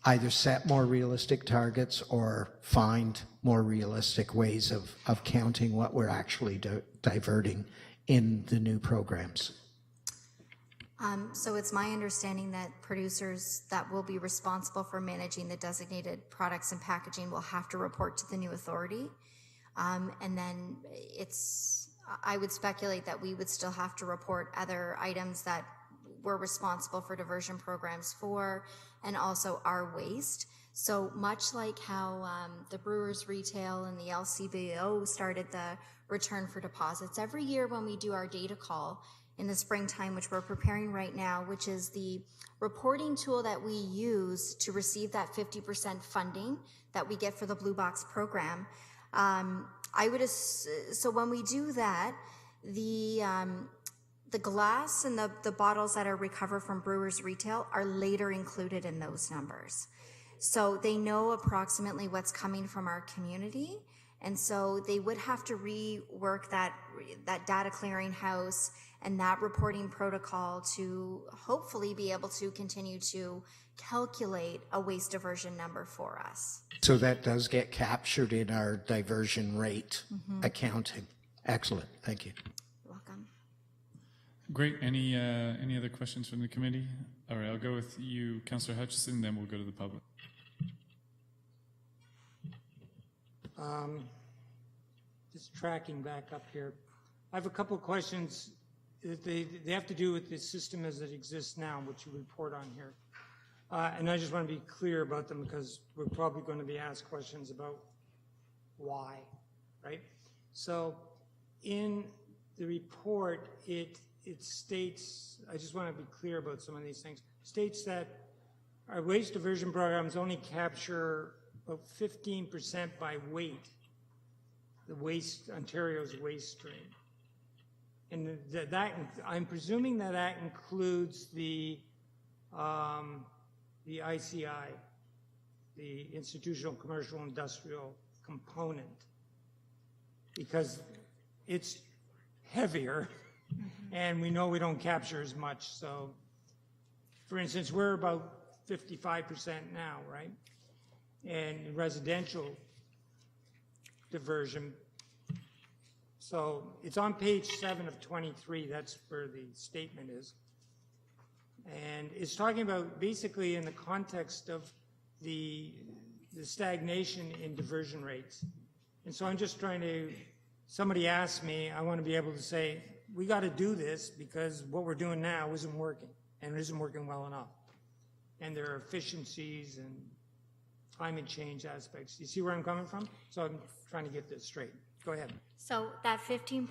either set more realistic targets or find more realistic ways of counting what we're actually diverting in the new programs? So it's my understanding that producers that will be responsible for managing the designated products and packaging will have to report to the new authority. And then I would speculate that we would still have to report other items that we're responsible for diversion programs for, and also our waste. So much like how the Brewers Retail and the LCBO started the return for deposits, every year when we do our data call in the springtime, which we're preparing right now, which is the reporting tool that we use to receive that 50% funding that we get for the Blue Box program. So when we do that, the glass and the bottles that are recovered from Brewers Retail are later included in those numbers. So they know approximately what's coming from our community. And so they would have to rework that data clearinghouse and that reporting protocol to hopefully be able to continue to calculate a waste diversion number for us. So that does get captured in our diversion rate accounting. Excellent, thank you. You're welcome. Great. Any other questions from the committee? All right, I'll go with you, Councillor Hutchison, then we'll go to the public. Just tracking back up here. I have a couple of questions. They have to do with the system as it exists now, which you report on here. And I just want to be clear about them because we're probably going to be asked questions about why, right? So in the report, it states, I just want to be clear about some of these things, states that our waste diversion programs only capture about 15% by weight, Ontario's waste stream. And that I'm presuming that includes the ICI, the institutional, commercial, industrial component, because it's heavier, and we know we don't capture as much. So, for instance, we're about 55% now, right? And residential diversion. So it's on page 7 of 23, that's where the statement is. And it's talking about basically in the context of the stagnation in diversion rates. And so I'm just trying to, somebody asked me, I want to be able to say, we got to do this because what we're doing now isn't working, and it isn't working well enough. And there are efficiencies and climate change aspects. You see where I'm coming from? So I'm trying to get this straight. Go ahead. So that 15%,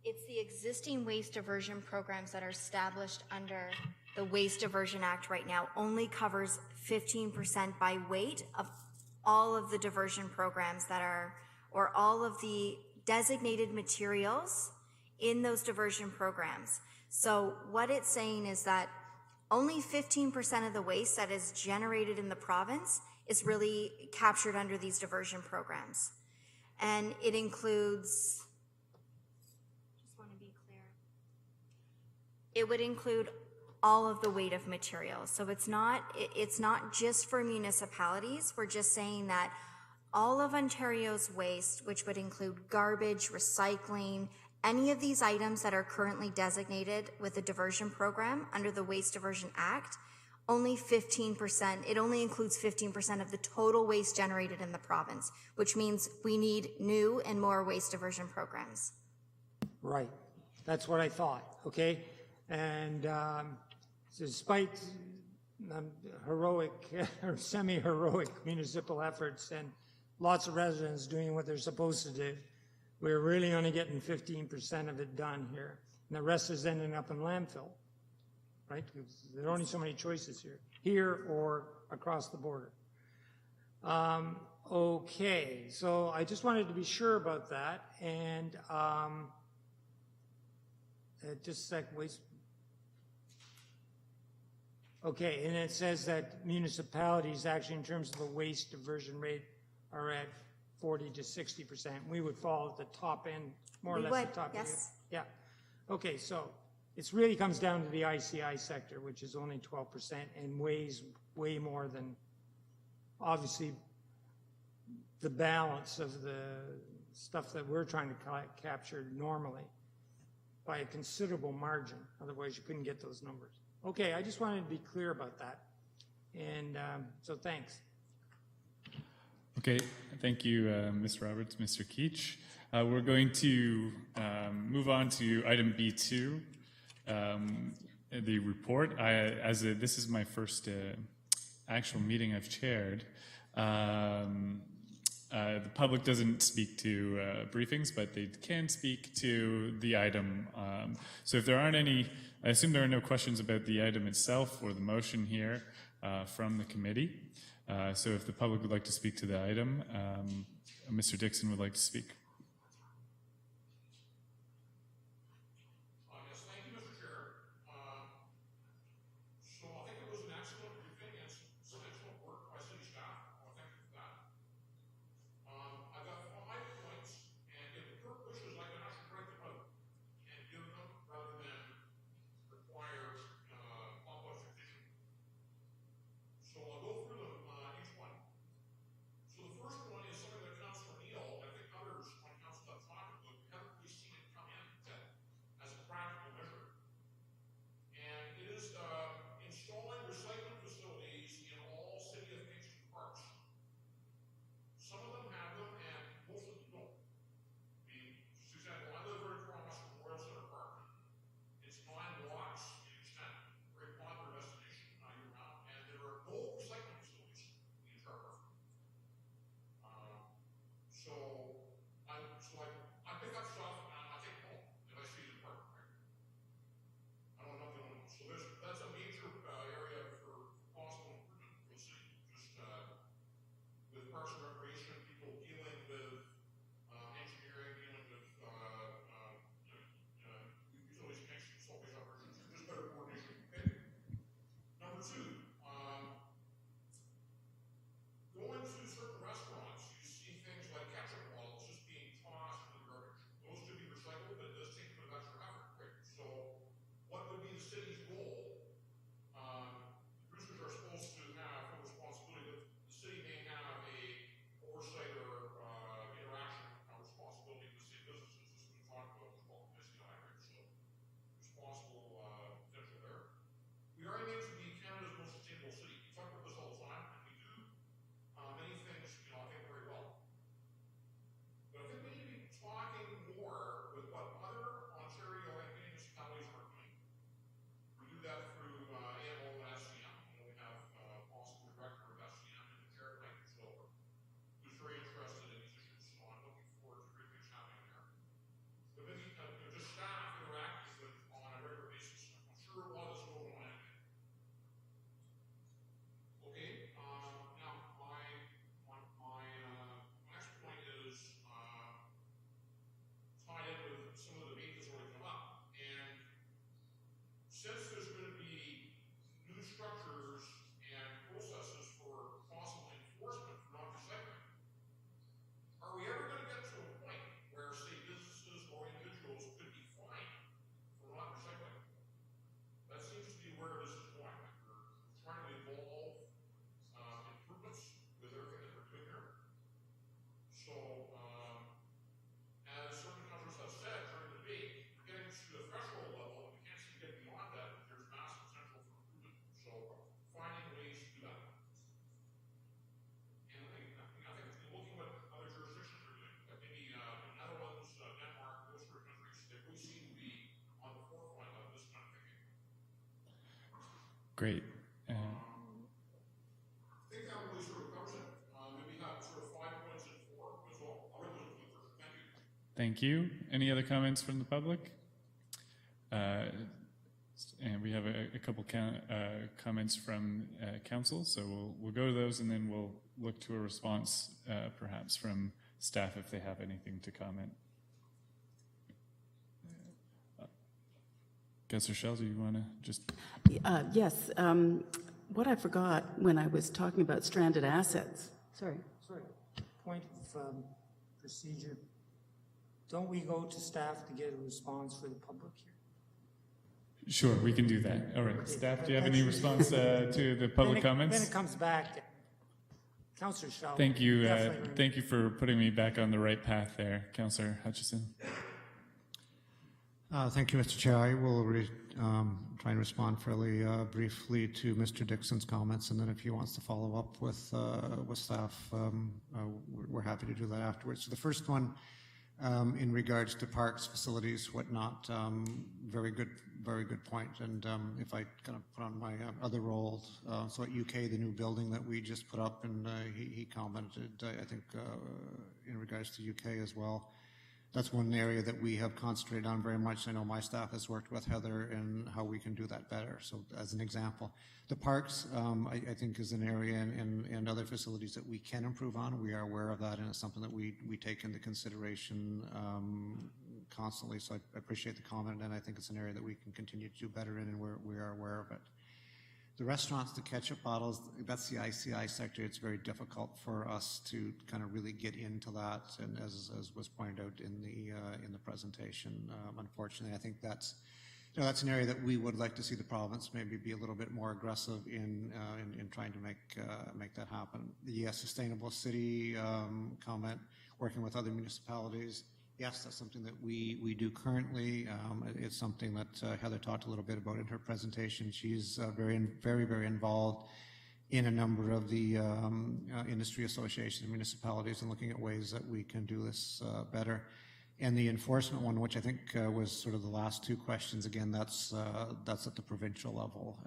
it's the existing waste diversion programs that are established under the Waste Diversion Act right now only covers 15% by weight of all of the diversion programs that are, or all of the designated materials in those diversion programs. So what it's saying is that only 15% of the waste that is generated in the province is really captured under these diversion programs. And it includes, just want to be clear, it would include all of the weight of materials. So it's not just for municipalities. We're just saying that all of Ontario's waste, which would include garbage, recycling, any of these items that are currently designated with the diversion program under the Waste Diversion Act, only 15%, it only includes 15% of the total waste generated in the province, which means we need new and more waste diversion programs. Right, that's what I thought, okay? And despite heroic or semi-heroic municipal efforts and lots of residents doing what they're supposed to do, we're really only getting 15% of it done here. And the rest is ending up in landfill, right? Because there are only so many choices here or across the border. Okay, so I just wanted to be sure about that. And just a sec, waste. Okay, and it says that municipalities actually in terms of the waste diversion rate are at 40 to 60%. We would fall at the top end, more or We less would, the top end. yes. Yeah. Okay, so it really comes down to the ICI sector, which is only 12% and weighs way more than, obviously, the balance of the stuff that we're trying to capture normally by a considerable margin. Otherwise, you couldn't get those numbers. Okay, I just wanted to be clear about that. And so thanks. Okay, thank you, Mr. Roberts, Mr. Keach. We're going to move on to item B2, the report. This is my first actual meeting I've chaired. The public doesn't speak to briefings, but they can speak to the item. So if there aren't any, I assume there are no questions about the item itself or the motion here from the committee. So if the public would like to speak to the item, Mr. Dixon would like to speak. Yes, thank you, Mr. Chair. So I think it was an excellent briefing and some excellent work by city staff. Thank you for that. I've got 5 points, and if the clerk wishes, I can actually write them out and give them rather than require complex repetition. So I'll go through them each one. So the first one is something that Councilor Neal, I think others Great. I think that really sort of covers it. Maybe have sort of 5 points and 4 as well. I'll write those to you first. Thank you. Thank you. Any other comments from the public? And we have a couple comments from council, so we'll go to those, and then we'll look to a response perhaps from staff if they have anything to comment. Councillor Shell, do you want to just... Yes, what I forgot when I was talking about stranded assets, sorry. Point of procedure. Don't we go to staff to get a response for the public here? Sure, we can do that. All right, staff, do you have any response to the public comments? Then it comes back to Councillor Shaw. Thank you. Thank you for putting me back on the right path there, Councillor Hutchison. Thank you, Mr. Chair. I will try and respond fairly briefly to Mr. Dixon's comments, and then if he wants to follow up with staff, we're happy to do that afterwards. So the first one, in regards to parks, facilities, whatnot, very good point. And if I kind of put on my other role, so at UK, the new building that we just put up, and he commented, I think, in regards to UK as well. That's one area that we have concentrated on very much. I know my staff has worked with Heather in how we can do that better. So as an example, the parks, I think, is an area and other facilities that we can improve on. We are aware of that, and it's something that we take into consideration constantly. So I appreciate the comment, and I think it's an area that we can continue to do better in, and we are aware of it. The restaurants, the ketchup bottles, that's the ICI sector. It's very difficult for us to kind of really get into that, and as was pointed out in the presentation, unfortunately, I think that's an area that we would like to see the province maybe be a little bit more aggressive in trying to make that happen. The sustainable city comment, working with other municipalities. Yes, that's something that we do currently. It's something that Heather talked a little bit about in her presentation. She's very involved in a number of the industry associations and municipalities and looking at ways that we can do this better. And the enforcement one, which I think was sort of the last two questions, again, that's at the provincial level.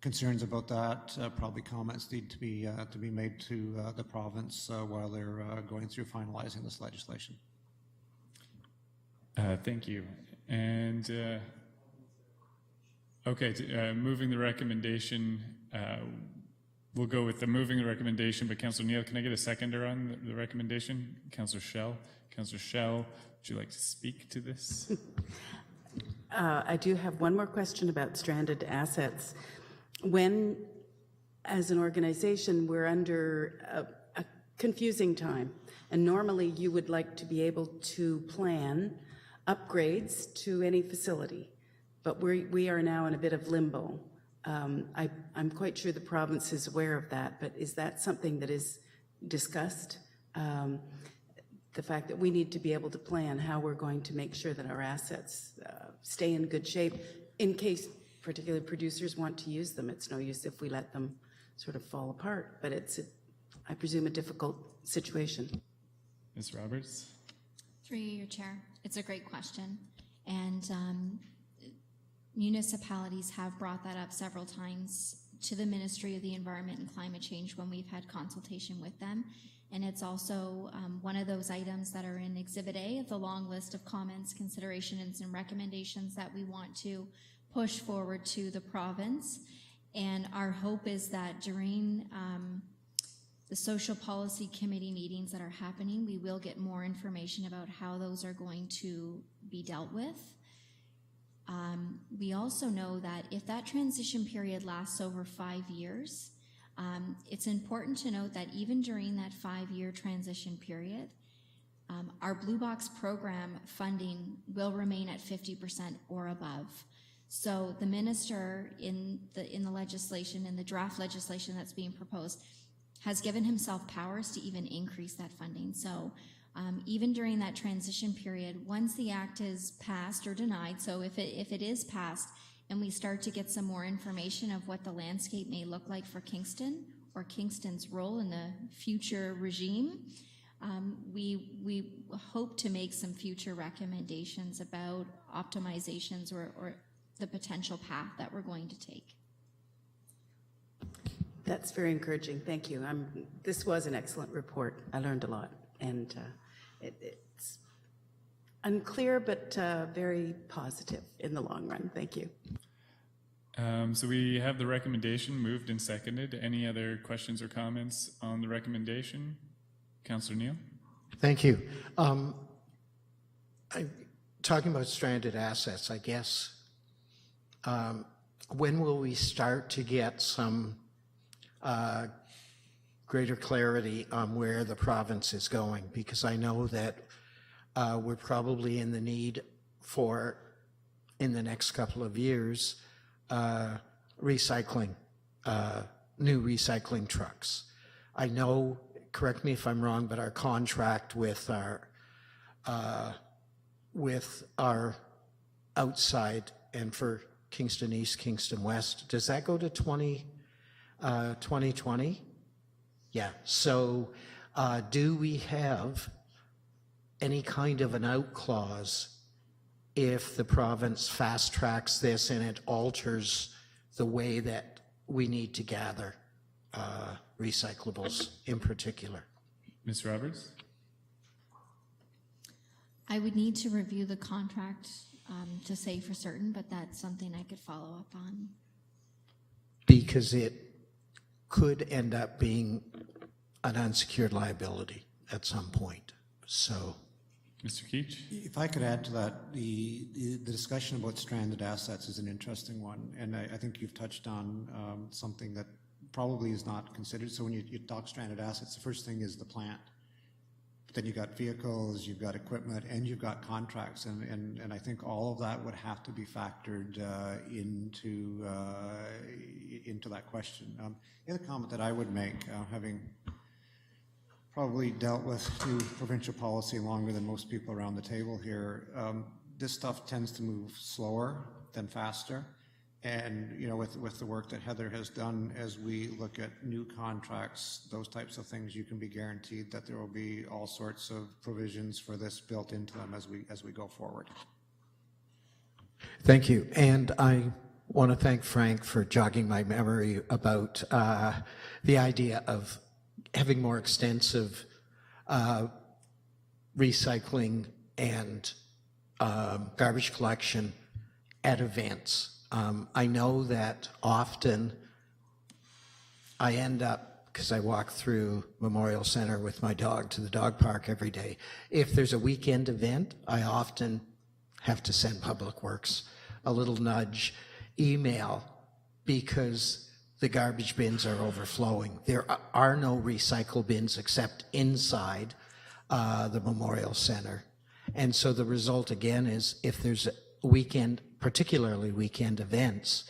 Concerns about that, probably comments need to be made to the province while they're going through finalizing this legislation. Thank you. And okay, moving the recommendation. We'll go with the moving the recommendation. But Councillor Neal, can I get a seconder on the recommendation? Councillor Shell. Councillor Shell, would you like to speak to this? I do have one more question about stranded assets. When, as an organization, we're under a confusing time, and normally you would like to be able to plan upgrades to any facility, but we are now in a bit of limbo. I'm quite sure the province is aware of that, but is that something that is discussed? The fact that we need to be able to plan how we're going to make sure that our assets stay in good shape in case particular producers want to use them. It's no use if we let them sort of fall apart, but it's, I presume, a difficult situation. Ms. Roberts? Through you, Your Chair. It's a great question. And municipalities have brought that up several times to the Ministry of the Environment and Climate Change when we've had consultation with them. And it's also one of those items that are in Exhibit A of the long list of comments, considerations, and recommendations that we want to push forward to the province. And our hope is that during the Social Policy Committee meetings that are happening, we will get more information about how those are going to be dealt with. We also know that if that transition period lasts over 5 years, it's important to note that even during that 5-year transition period, our Blue Box program funding will remain at 50% or above. So the minister in the legislation, in the draft legislation that's being proposed, has given himself powers to even increase that funding. So even during that transition period, once the act is passed or denied, so if it is passed and we start to get some more information of what the landscape may look like for Kingston or Kingston's role in the future regime, we hope to make some future recommendations about optimizations or the potential path that we're going to take. That's very encouraging. Thank you. This was an excellent report. I learned a lot, and it's unclear but very positive in the long run. Thank you. So we have the recommendation moved and seconded. Any other questions or comments on the recommendation? Councillor Neal? Thank you. Talking about stranded assets, I guess, when will we start to get some greater clarity on where the province is going? Because I know that we're probably in the need for, in the next couple of years, recycling, new recycling trucks. I know, correct me if I'm wrong, but our contract with our outside and for Kingston East, Kingston West, does that go to 2020? Yeah, so do we have any kind of an out clause if the province fast tracks this and it alters the way that we need to gather recyclables in particular? Ms. Roberts? I would need to review the contract to say for certain, but that's something I could follow up on. Because it could end up being an unsecured liability at some point. So, Mr. Keach? If I could add to that, the discussion about stranded assets is an interesting one, and I think you've touched on something that probably is not considered. So when you talk stranded assets, the first thing is the plant. But then you've got vehicles, you've got equipment, and you've got contracts, and I think all of that would have to be factored into that question. The other comment that I would make, having probably dealt with provincial policy longer than most people around the table here, this stuff tends to move slower than faster. And, you know, with the work that Heather has done, as we look at new contracts, those types of things, you can be guaranteed that there will be all sorts of provisions for this built into them as we go forward. thank you. And I want to thank Frank for jogging my memory about the idea of having more extensive recycling and garbage collection at events. I know that often I end up, because I walk through Memorial Center with my dog to the dog park every day. If there's a weekend event, I often have to send Public Works a little nudge email because the garbage bins are overflowing. There are no recycle bins except inside the Memorial Center. And so the result again is if there's a weekend, particularly weekend events,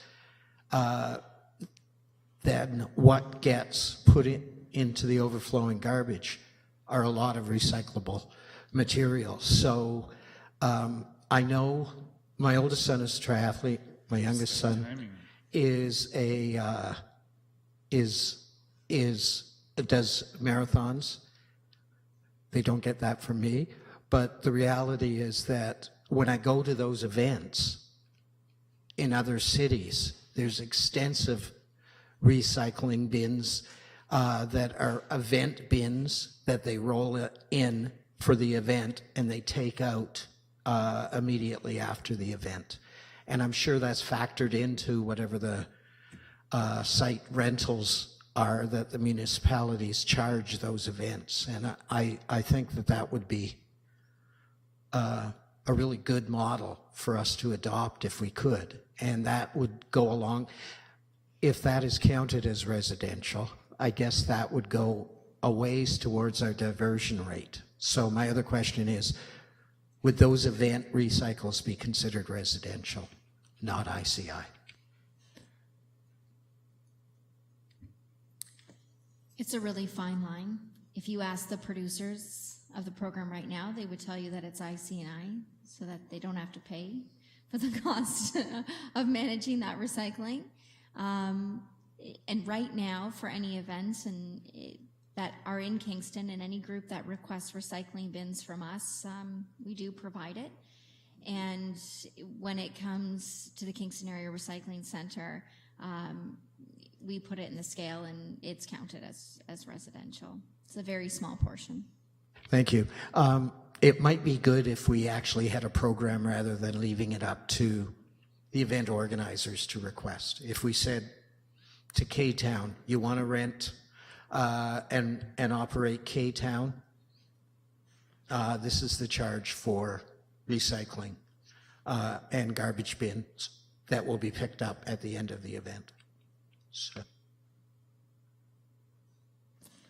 then what gets put into the overflowing garbage are a lot of recyclable material. So I know my oldest son is a triathlete, my youngest son does marathons. They don't get that from me, but the reality is that when I go to those events in other cities, there's extensive recycling bins that are event bins that they roll in for the event and they take out immediately after the event. And I'm sure that's factored into whatever the site rentals are that the municipalities charge those events. And I think that would be a really good model for us to adopt if we could. And that would go along, if that is counted as residential, I guess that would go a ways towards our diversion rate. So my other question is, would those event recycles be considered residential, not ICI? It's a really fine line. If you ask the producers of the program right now, they would tell you that it's IC&I, so that they don't have to pay for the cost of managing that recycling. And right now, for any events that are in Kingston and any group that requests recycling bins from us, we do provide it. And when it comes to the Kingston Area Recycling Center, we put it in the scale and it's counted as residential. It's a very small portion. Thank you. It might be good if we actually had a program rather than leaving it up to the event organizers to request. If we said to K-Town, you want to rent and operate K-Town, this is the charge for recycling and garbage bins that will be picked up at the end of the event.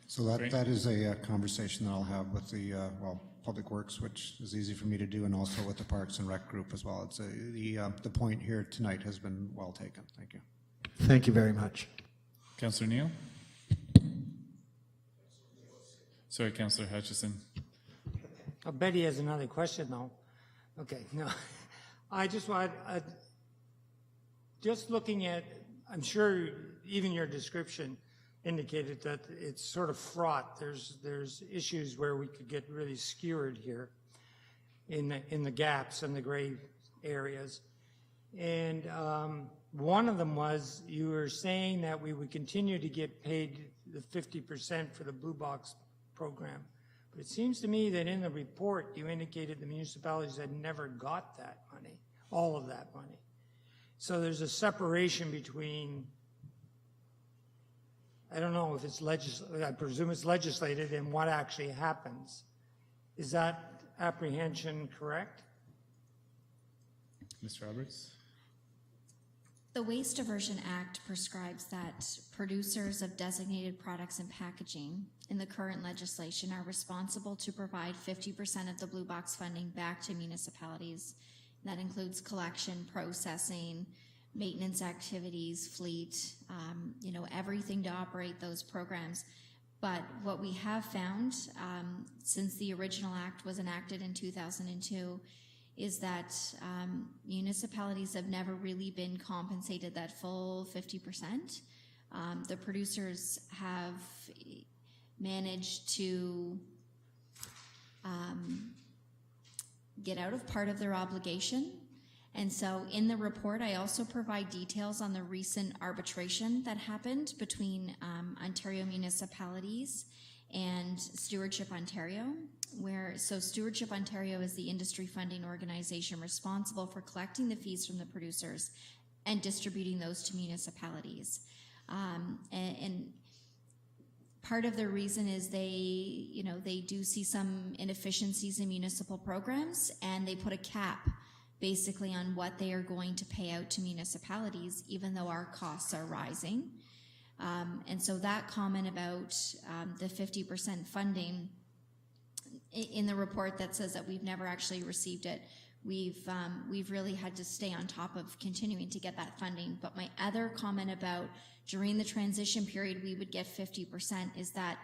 So that is a conversation that I'll have with the, Public Works, which is easy for me to do, and also with the Parks and Rec group as well. It's the point here tonight has been well taken. Thank you. Thank you very much. Councillor Neal? Sorry, Councillor Hutchison. I bet he has another question, though. Okay, no. I just want, just looking at, I'm sure even your description indicated that it's sort of fraught. There's issues where we could get really skewered here in the gaps and the gray areas. And one of them was you were saying that we would continue to get paid the 50% for the Blue Box program. But it seems to me that in the report you indicated the municipalities had never got that money, all of that money. So there's a separation between, I don't know if it's I presume it's legislated and what actually happens. Is that apprehension correct? Ms. Roberts? The Waste Diversion Act prescribes that producers of designated products and packaging in the current legislation are responsible to provide 50% of the Blue Box funding back to municipalities. That includes collection, processing, maintenance activities, fleet, everything to operate those programs. But what we have found since the original act was enacted in 2002 is that municipalities have never really been compensated that full 50%. The producers have managed to get out of part of their obligation. And so in the report, I also provide details on the recent arbitration that happened between Ontario municipalities and Stewardship Ontario, so Stewardship Ontario is the industry funding organization responsible for collecting the fees from the producers and distributing those to municipalities. And part of the reason is they do see some inefficiencies in municipal programs, and they put a cap basically on what they are going to pay out to municipalities, even though our costs are rising. And so that comment about the 50% funding in the report that says that we've never actually received it, we've really had to stay on top of continuing to get that funding. But my other comment about during the transition period we would get 50% is that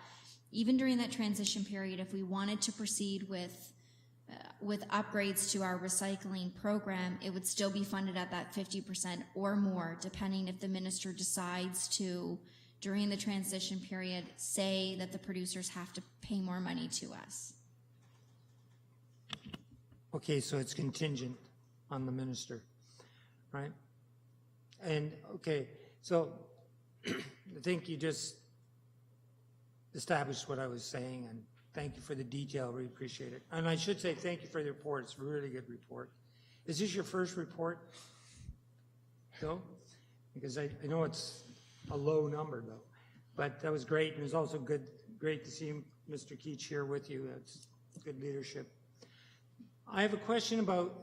even during that transition period, if we wanted to proceed with upgrades to our recycling program, it would still be funded at that 50% or more, depending if the minister decides to, during the transition period, say that the producers have to pay more money to us. Okay, so it's contingent on the minister, right? And, okay, so I think you just established what I was saying, and thank you for the detail. We appreciate it. And I should say thank you for the report. It's a really good report. Is this your first report? No? Because I know it's a low number, though. But that was great, and it was also great to see Mr. Keach here with you. That's good leadership. I have a question about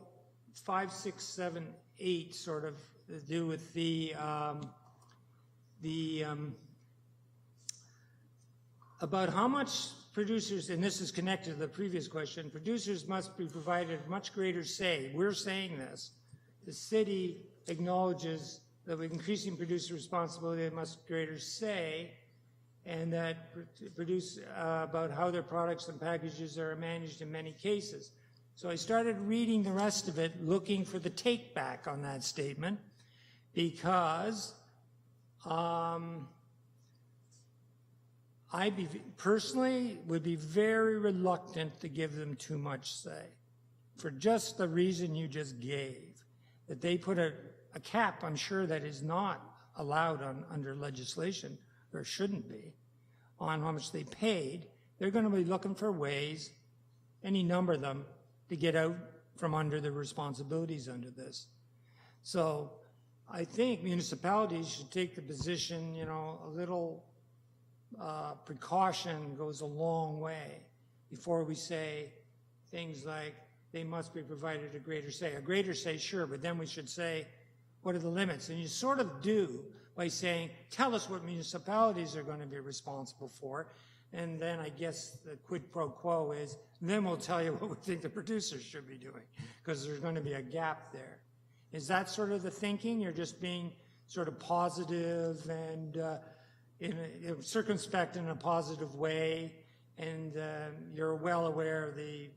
5, 6, 7, 8, sort of to do with about how much producers, and this is connected to the previous question, producers must be provided much greater say. We're saying this. The city acknowledges that with increasing producer responsibility, they must greater say, and that produce about how their products and packages are managed in many cases. So I started reading the rest of it, looking for the take back on that statement, because I personally would be very reluctant to give them too much say. for just the reason you just gave, that they put a cap, I'm sure, that is not allowed under legislation, or shouldn't be, on how much they paid, they're going to be looking for ways, any number of them, to get out from under the responsibilities under this. So I think municipalities should take the position, you know, a little precaution goes a long way before we say things like they must be provided a greater say. A greater say, sure, but then we should say, what are the limits? And you sort of do by saying, tell us what municipalities are going to be responsible for. And then I guess the quid pro quo is, then we'll tell you what we think the producers should be doing, because there's going to be a gap there. Is that sort of the thinking? You're just being sort of positive and circumspect in a positive way, and you're well aware of the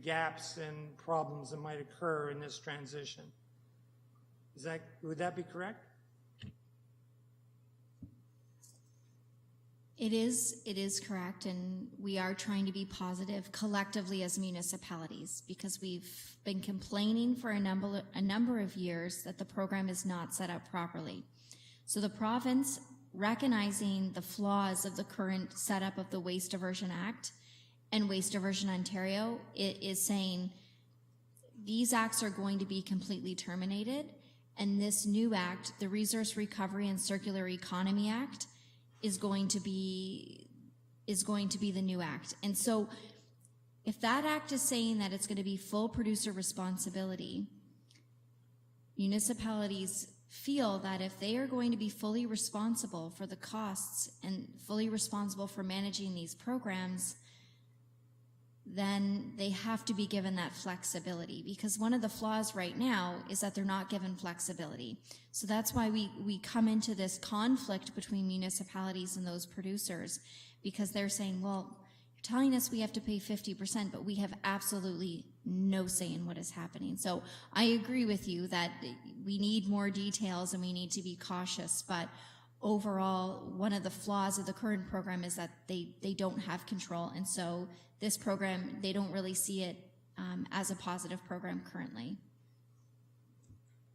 gaps and problems that might occur in this transition. Would that be correct? It is correct, and we are trying to be positive collectively as municipalities, because we've been complaining for a number of years that the program is not set up properly. So the province, recognizing the flaws of the current setup of the Waste Diversion Act and Waste Diversion Ontario, it is saying these acts are going to be completely terminated, and this new act, the Resource Recovery and Circular Economy Act, is going to be the new act. And so if that act is saying that it's going to be full producer responsibility, municipalities feel that if they are going to be fully responsible for the costs and fully responsible for managing these programs, then they have to be given that flexibility, because one of the flaws right now is that they're not given flexibility. So that's why we come into this conflict between municipalities and those producers, because they're saying, well, you're telling us we have to pay 50%, but we have absolutely no say in what is happening. So I agree with you that we need more details and we need to be cautious, but overall, one of the flaws of the current program is that they don't have control, and so this program, they don't really see it as a positive program currently.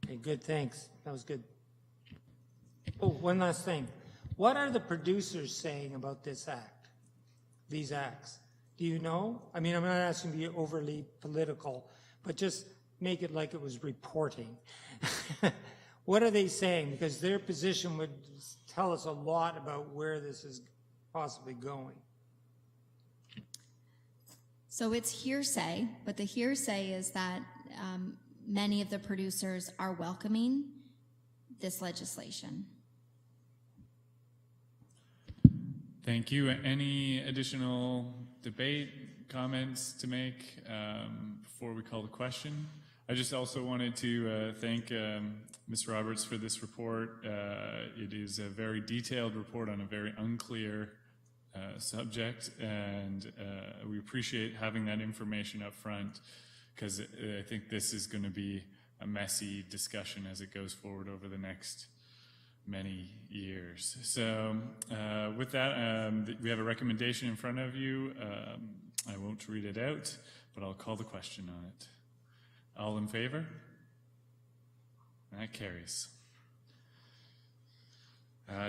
Okay, good, thanks. That was good. Oh, one last thing. What are the producers saying about this act, these acts? Do you know? I mean, I'm not asking you to be overly political, but just make it like it was reporting. What are they saying? Because their position would tell us a lot about where this is possibly going. So it's hearsay, but the hearsay is that many of the producers are welcoming this legislation. Thank you. Any additional debate, comments to make before we call the question? I just also wanted to thank Ms. Roberts for this report. It is a very detailed report on a very unclear subject, and we appreciate having that information up front, because I think this is going to be a messy discussion as it goes forward over the next many years. So with that, we have a recommendation in front of you. I won't read it out, but I'll call the question on it. All in favor? That carries.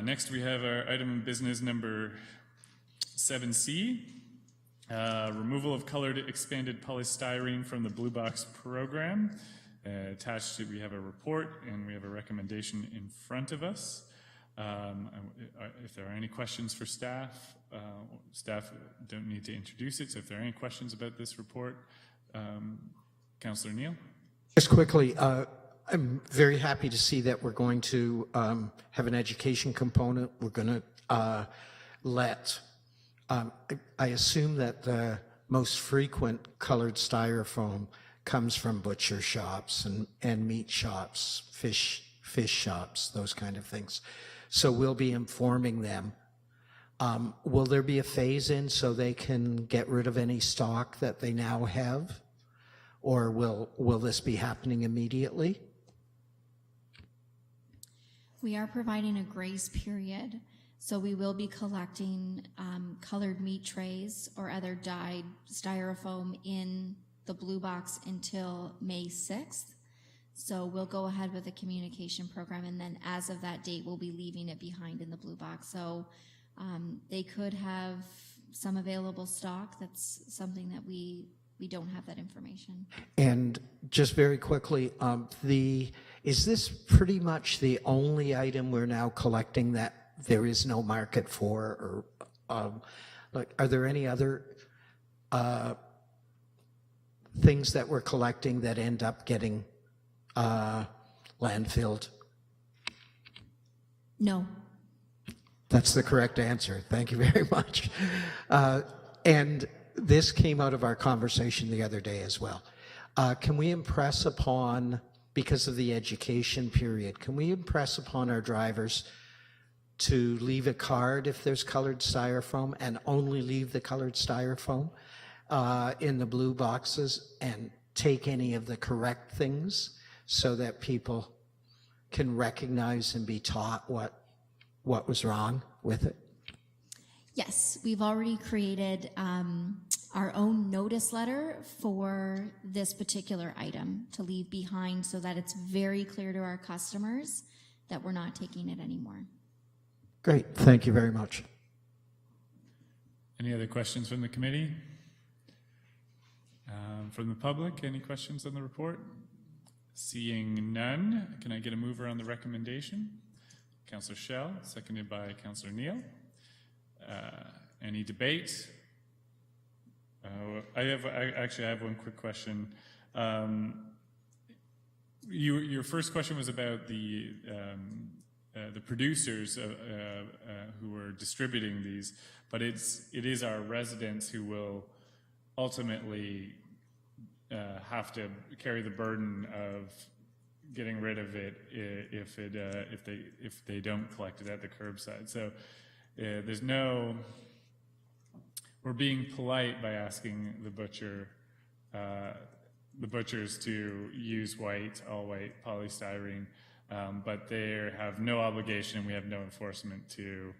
Next, we have our item of business number 7C, removal of colored expanded polystyrene from the Blue Box program. Attached to, we have a report and we have a recommendation in front of us. If there are any questions for staff, staff don't need to introduce it, so if there are any questions about this report, Councillor Neal. Just quickly, I'm very happy to see that we're going to have an education component. We're going to I assume that the most frequent colored styrofoam comes from butcher shops and meat shops, fish shops, those kind of things. So we'll be informing them. Will there be a phase-in so they can get rid of any stock that they now have? Or will this be happening immediately? We are providing a grace period, so we will be collecting colored meat trays or other dyed styrofoam in the blue box until May 6th. So we'll go ahead with the communication program, and then as of that date, we'll be leaving it behind in the blue box. So they could have some available stock. That's something that we don't have that information. And just very quickly, is this pretty much the only item we're now collecting that there is no market for, or like, are there any other things that we're collecting that end up getting landfilled? No. That's the correct answer. Thank you very much. And this came out of our conversation the other day as well. Can we impress upon, because of the education period, can we impress upon our drivers to leave a card if there's colored styrofoam, and only leave the colored styrofoam in the blue boxes, and take any of the correct things so that people can recognize and be taught what was wrong with it? Yes, we've already created our own notice letter for this particular item to leave behind, so that it's very clear to our customers that we're not taking it anymore. Great, thank you very much. Any other questions from the committee? From the public, any questions on the report? Seeing none, can I get a mover on the recommendation? Councillor Schell, seconded by Councillor Neal. Any debate? I have one quick question. Your first question was about the producers who are distributing these, but it is our residents who will ultimately have to carry the burden of getting rid of it if they don't collect it at the curbside. So there's no. We're being polite by asking the butchers to use all white polystyrene, but they have no obligation, and we have no enforcement to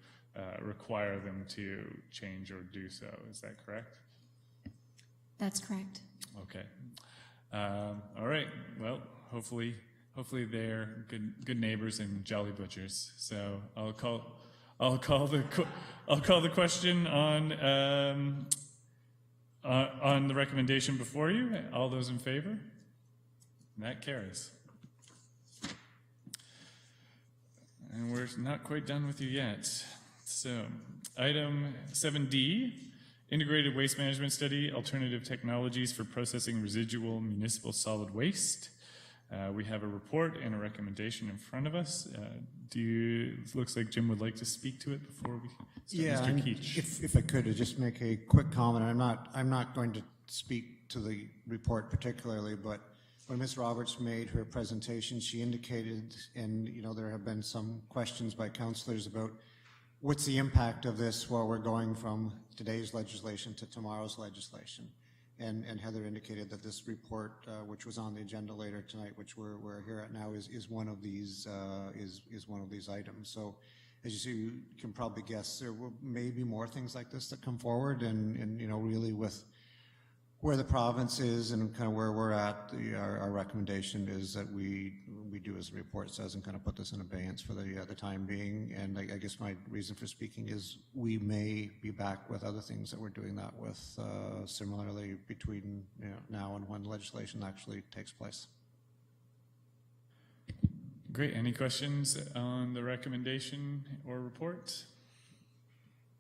require them to change or do so. Is that correct? That's correct. Okay. All right. Well, hopefully they're good neighbors and jolly butchers. So I'll call the question on the recommendation before you. All those in favor? And that carries. And we're not quite done with you yet. So, item 7D, Integrated Waste Management Study, Alternative Technologies for Processing Residual Municipal Solid Waste. We have a report and a recommendation in front of us. Looks like Jim would like to speak to it before we start. Yeah, Mr. Keach. if I could just make a quick comment. I'm not going to speak to the report particularly, but when Ms. Roberts made her presentation, she indicated, and there have been some questions by councillors about what's the impact of this while we're going from today's legislation to tomorrow's legislation. And Heather indicated that this report, which was on the agenda later tonight, which we're here at now, is one of these one of these items. So, as you see, you can probably guess there may be more things like this that come forward, and really with where the province is and kind of where we're at, our recommendation is that we do as the report says and kind of put this in abeyance for the time being. And I guess my reason for speaking is we may be back with other things that we're doing that with similarly between now and when legislation actually takes place. Great. Any questions on the recommendation or report?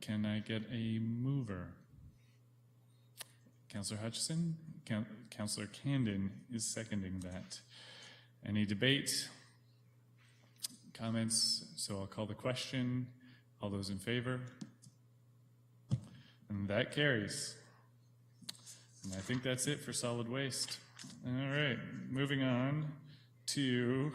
Can I get a mover? Councillor Hutchison, Councillor Candon is seconding that. Any debate? Comments? So I'll call the question. All those in favor? And that carries. And I think that's it for solid waste. All right, moving on to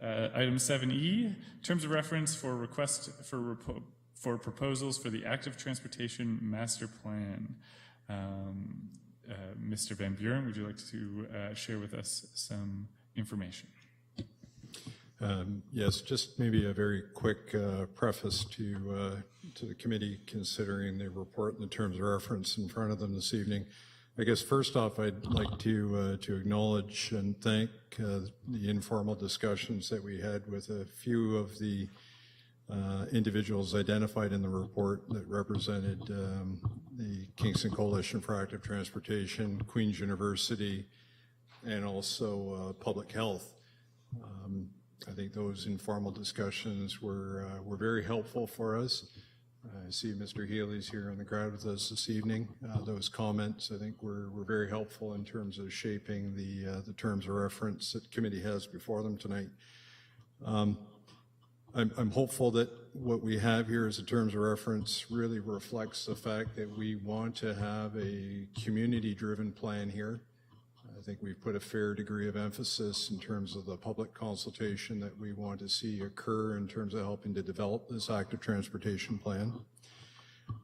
item 7E, terms of reference for request for proposals for the active transportation master plan. Mr. Van Buren, would you like to share with us some information? Yes, just maybe a very quick preface to the committee considering the report and the terms of reference in front of them this evening. I guess first off, I'd like to acknowledge and thank the informal discussions that we had with a few of the individuals identified in the report that represented the Kingston Coalition for Active Transportation, Queen's University, and also public health. I think those informal discussions were very helpful for us. I see Mr. Healy's here in the crowd with us this evening. Those comments, I think, were very helpful in terms of shaping the terms of reference that committee has before them tonight. I'm hopeful that what we have here as a terms of reference really reflects the fact that we want to have a community-driven plan here. I think we've put a fair degree of emphasis in terms of the public consultation that we want to see occur in terms of helping to develop this active transportation plan.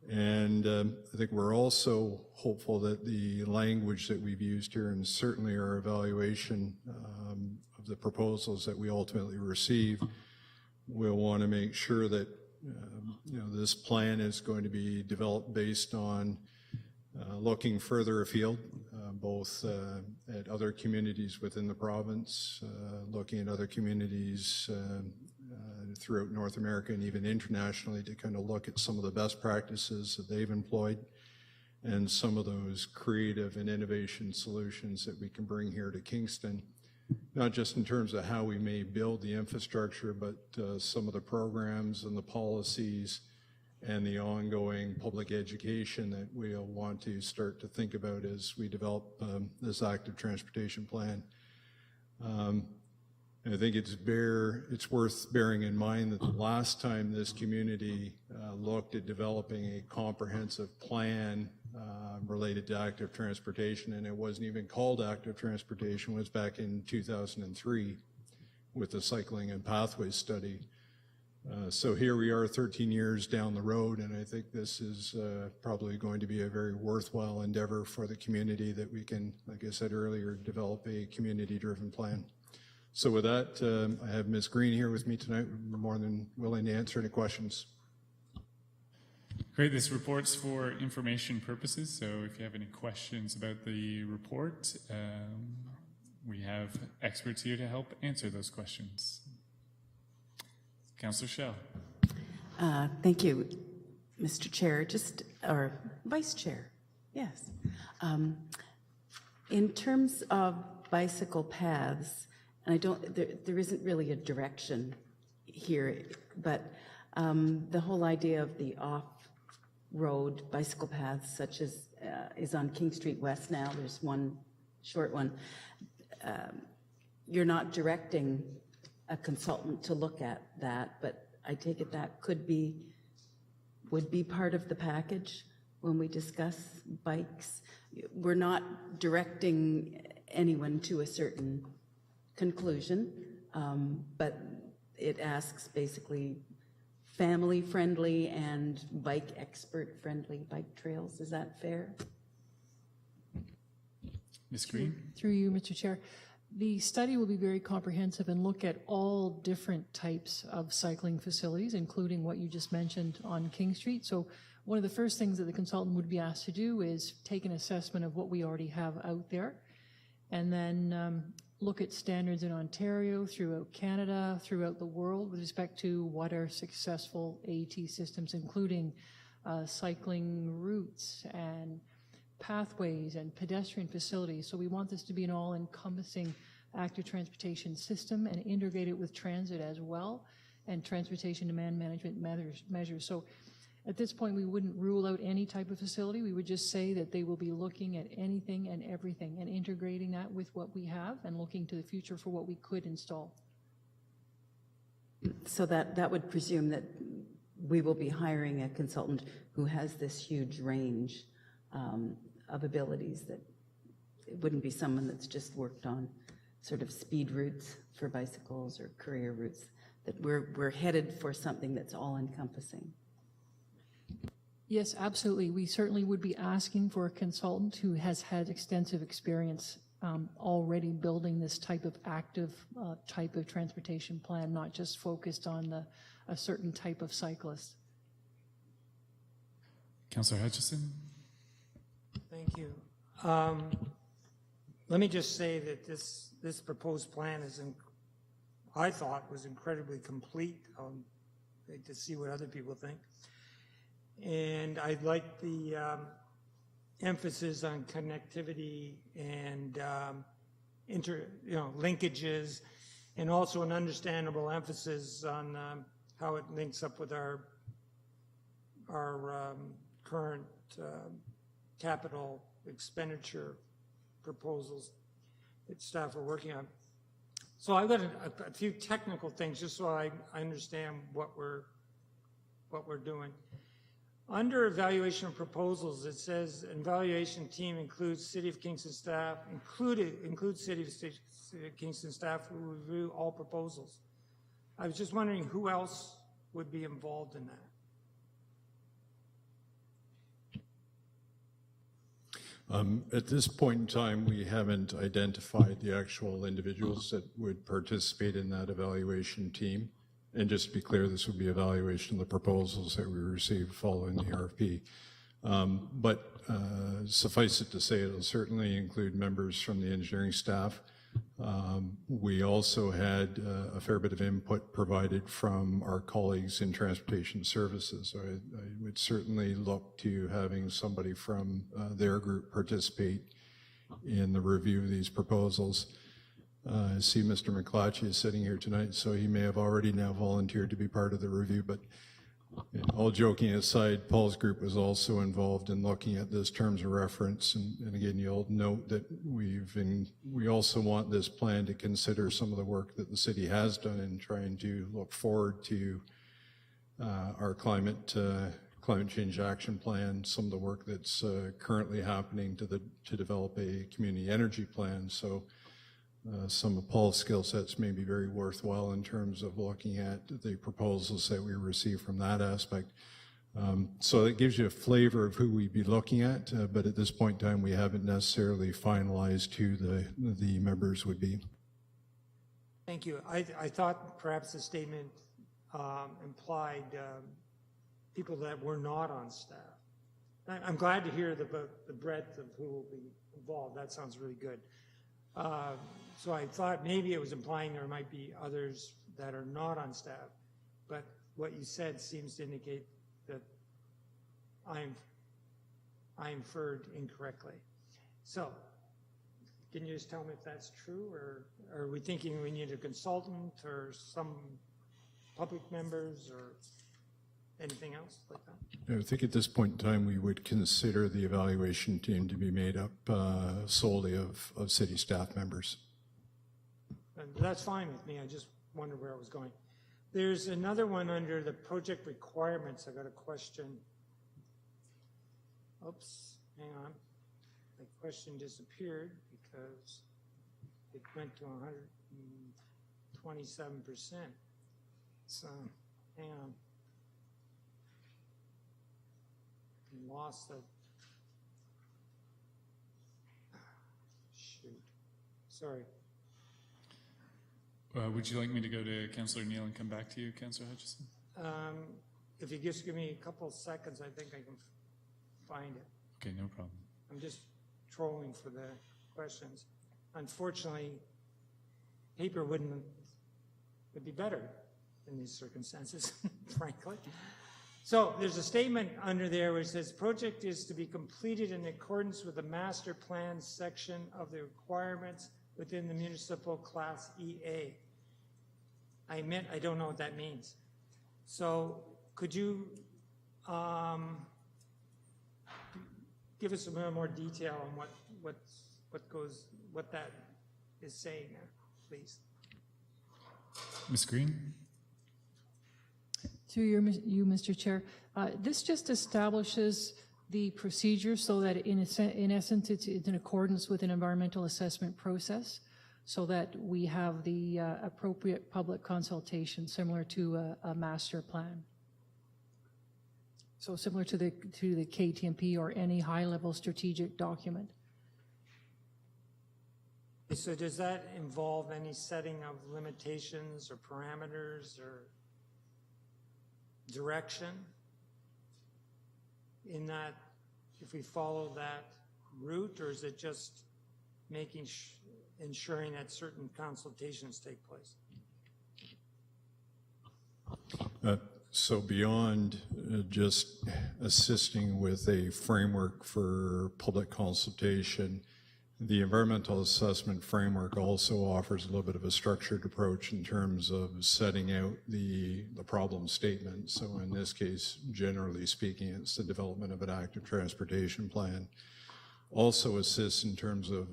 And I think we're also hopeful that the language that we've used here, and certainly our evaluation of the proposals that we ultimately receive, we'll want to make sure that this plan is going to be developed based on looking further afield, both at other communities within the province, looking at other communities throughout North America and even internationally to kind of look at some of the best practices that they've employed and some of those creative and innovation solutions that we can bring here to Kingston, not just in terms of how we may build the infrastructure, but some of the programs and the policies and the ongoing public education that we'll want to start to think about as we develop this active transportation plan. And I think it's worth bearing in mind that the last time this community looked at developing a comprehensive plan related to active transportation, and it wasn't even called active transportation, was back in 2003 with the cycling and pathways study. So here we are 13 years down the road, and I think this is probably going to be a very worthwhile endeavor for the community that we can, like I said earlier, develop a community-driven plan. So with that, I have Ms. Green here with me tonight. We're more than willing to answer any questions. Great. This report's for information purposes, so if you have any questions about the report, we have experts here to help answer those questions. Councillor Schell. Thank you, Mr. Chair, or Vice Chair, yes. In terms of bicycle paths, and there isn't really a direction here, but the whole idea of the off-road bicycle paths, such as is on King Street West now, there's one short one, you're not directing a consultant to look at that, but I take it that would be part of the package when we discuss bikes. We're not directing anyone to a certain conclusion, but it asks basically family-friendly and bike expert-friendly bike trails. Is that fair? Ms. Green? Through you, Mr. Chair. The study will be very comprehensive and look at all different types of cycling facilities, including what you just mentioned on King Street. So one of the first things that the consultant would be asked to do is take an assessment of what we already have out there, and then look at standards in Ontario, throughout Canada, throughout the world with respect to what are successful AT systems, including cycling routes and pathways and pedestrian facilities. So we want this to be an all-encompassing active transportation system and integrate it with transit as well and transportation demand management measures. So at this point, we wouldn't rule out any type of facility. We would just say that they will be looking at anything and everything and integrating that with what we have and looking to the future for what we could install. So that would presume that we will be hiring a consultant who has this huge range of abilities, that it wouldn't be someone that's just worked on sort of speed routes for bicycles or career routes, that we're headed for something that's all-encompassing. Yes, absolutely. We certainly would be asking for a consultant who has had extensive experience already building this type of active type of transportation plan, not just focused on a certain type of cyclist. Councillor Hutchison? Thank you. Let me just say that this proposed plan is, I thought, was incredibly complete. Like to see what other people think. And I like the emphasis on connectivity and linkages, and also an understandable emphasis on how it links up with our current capital expenditure proposals that staff are working on. So I've got a few technical things just so I understand what we're doing. Under evaluation of proposals, it says an evaluation team includes City of Kingston staff, includes City of Kingston staff who review all proposals. I was just wondering who else would be involved in that. At this point in time, we haven't identified the actual individuals that would participate in that evaluation team. And just to be clear, this would be evaluation of the proposals that we received following the RFP. But suffice it to say, it'll certainly include members from the engineering staff. We also had a fair bit of input provided from our colleagues in transportation services. So I would certainly look to having somebody from their group participate in the review of these proposals. I see Mr. McClatchy is sitting here tonight, so he may have already now volunteered to be part of the review, but all joking aside, Paul's group was also involved in looking at this terms of reference. And again, you'll note that we also want this plan to consider some of the work that the city has done in trying to look forward to our climate change action plan, some of the work that's currently happening to develop a community energy plan. So some of Paul's skill sets may be very worthwhile in terms of looking at the proposals that we receive from that aspect. So it gives you a flavor of who we'd be looking at, but at this point in time, we haven't necessarily finalized who the members would be. Thank you. I thought perhaps the statement implied people that were not on staff. I'm glad to hear the breadth of who will be involved. That sounds really good. So I thought maybe it was implying there might be others that are not on staff, but what you said seems to indicate that I inferred incorrectly. So can you just tell me if that's true, or are we thinking we need a consultant or some public members or anything else like that? I think at this point in time, we would consider the evaluation team to be made up solely of city staff members. And that's fine with me. I just wondered where I was going. There's another one under the project requirements. I got a question. Oops, hang on. The question disappeared because it went to 127%. So, hang on. Lost the, shoot, sorry. Would you like me to go to Councillor Neal and come back to you, Councillor Hutchison? If you just give me a couple of seconds, I think I can find it. Okay, no problem. I'm just trolling for the questions. Unfortunately, paper would be better in these circumstances, frankly. So there's a statement under there which says project is to be completed in accordance with the master plan section of the requirements within the municipal class EA. I don't know what that means. So could you give us a little more detail on what that is saying there, please? Ms. Green? Through you, Mr. Chair, this just establishes the procedure so that in essence it's in accordance with an environmental assessment process, so that we have the appropriate public consultation similar to a master plan. So similar to the KTMP or any high-level strategic document. So does that involve any setting of limitations or parameters or direction in that if we follow that route, or is it just making, ensuring that certain consultations take place? So beyond just assisting with a framework for public consultation, the environmental assessment framework also offers a little bit of a structured approach in terms of setting out the problem statement. So in this case, generally speaking, it's the development of an active transportation plan. Also assists in terms of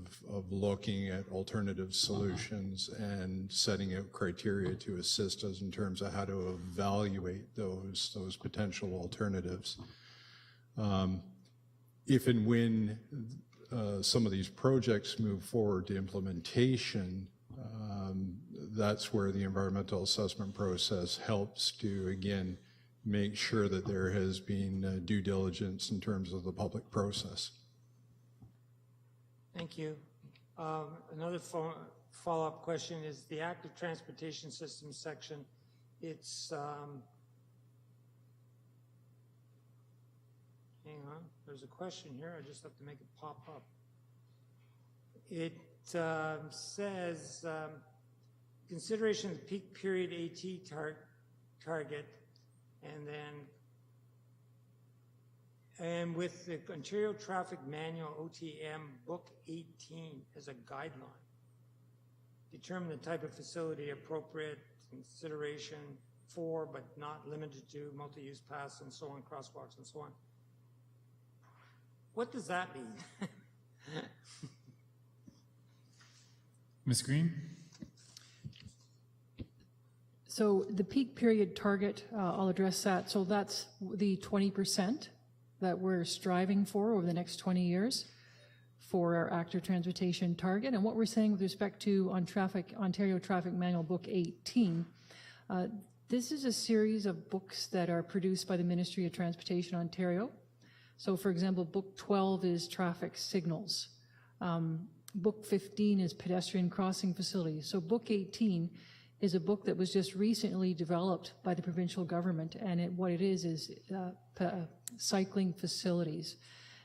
looking at alternative solutions and setting out criteria to assist us in terms of how to evaluate those potential alternatives. If and when some of these projects move forward to implementation, that's where the environmental assessment process helps to, again, make sure that there has been due diligence in terms of the public process. Thank you. Another follow-up question is the active transportation system section. It's, hang on, there's a question here. I just have to make it pop up. It says, consideration of the peak period AT target, and with the Ontario Traffic Manual OTM Book 18 as a guideline, determine the type of facility appropriate consideration for, but not limited to, multi-use paths and so on, crosswalks and so on. What does that mean? Ms. Green? So the peak period target, I'll address that. So that's the 20% that we're striving for over the next 20 years for our active transportation target. And what we're saying with respect to Ontario Traffic Manual Book 18, this is a series of books that are produced by the Ministry of Transportation Ontario. So for example, Book 12 is traffic signals. Book 15 is pedestrian crossing facilities. So Book 18 is a book that was just recently developed by the provincial government, and what it is cycling facilities.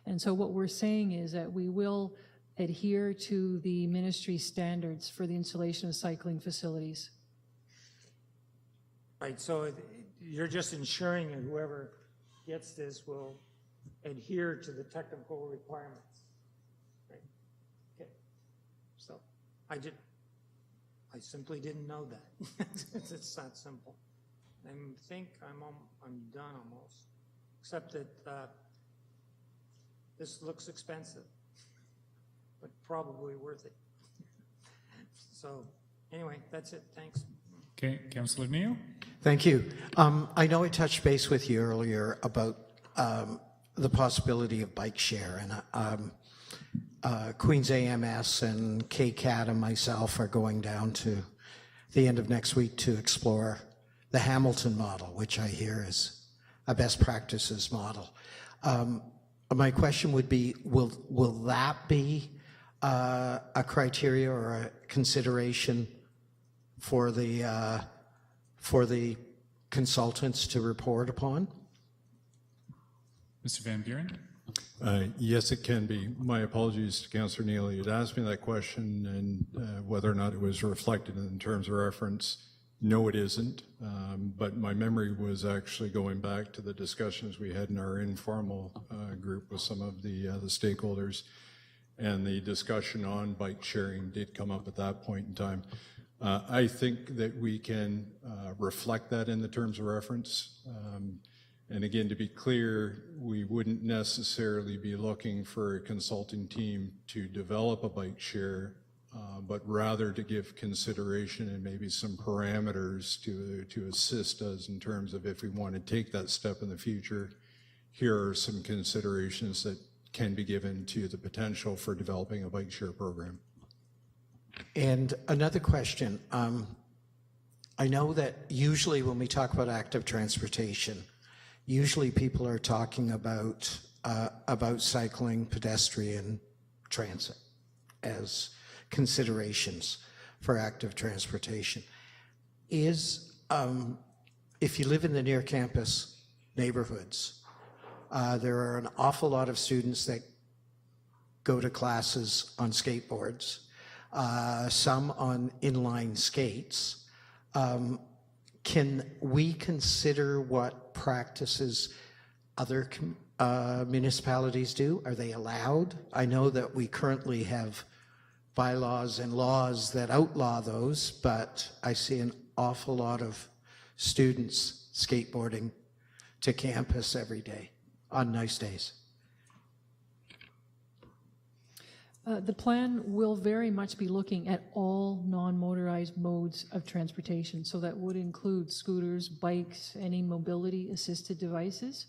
And so what we're saying is that we will adhere to the ministry standards for the installation of cycling facilities. Right, so you're just ensuring that whoever gets this will adhere to the technical requirements. Right. Okay. So I simply didn't know that. It's that simple. I think I'm done almost, except that this looks expensive, but probably worth it. So anyway, that's it. Thanks. Okay, Councillor Neal? Thank you. I know I touched base with you earlier about the possibility of bike share, and Queen's AMS and KCAT and myself are going down to the end of next week to explore the Hamilton model, which I hear is a best practices model. My question would be, will that be a criteria or a consideration for the consultants to report upon? Mr. Van Buren? Yes, it can be. My apologies to Councillor Neal. You'd asked me that question and whether or not it was reflected in terms of reference. No, it isn't. But my memory was actually going back to the discussions we had in our informal group with some of the stakeholders, and the discussion on bike sharing did come up at that point in time. I think that we can reflect that in the terms of reference. And again, to be clear, we wouldn't necessarily be looking for a consulting team to develop a bike share, but rather to give consideration and maybe some parameters to assist us in terms of if we want to take that step in the future, here are some considerations that can be given to the potential for developing a bike share program. And another question. I know that usually when we talk about active transportation, usually people are talking about cycling, pedestrian, transit as considerations for active transportation. If you live in the near campus neighborhoods, there are an awful lot of students that go to classes on skateboards, some on inline skates. Can we consider what practices other municipalities do? Are they allowed? I know that we currently have bylaws and laws that outlaw those, but I see an awful lot of students skateboarding to campus every day on nice days. The plan will very much be looking at all non-motorized modes of transportation. So that would include scooters, bikes, any mobility assisted devices.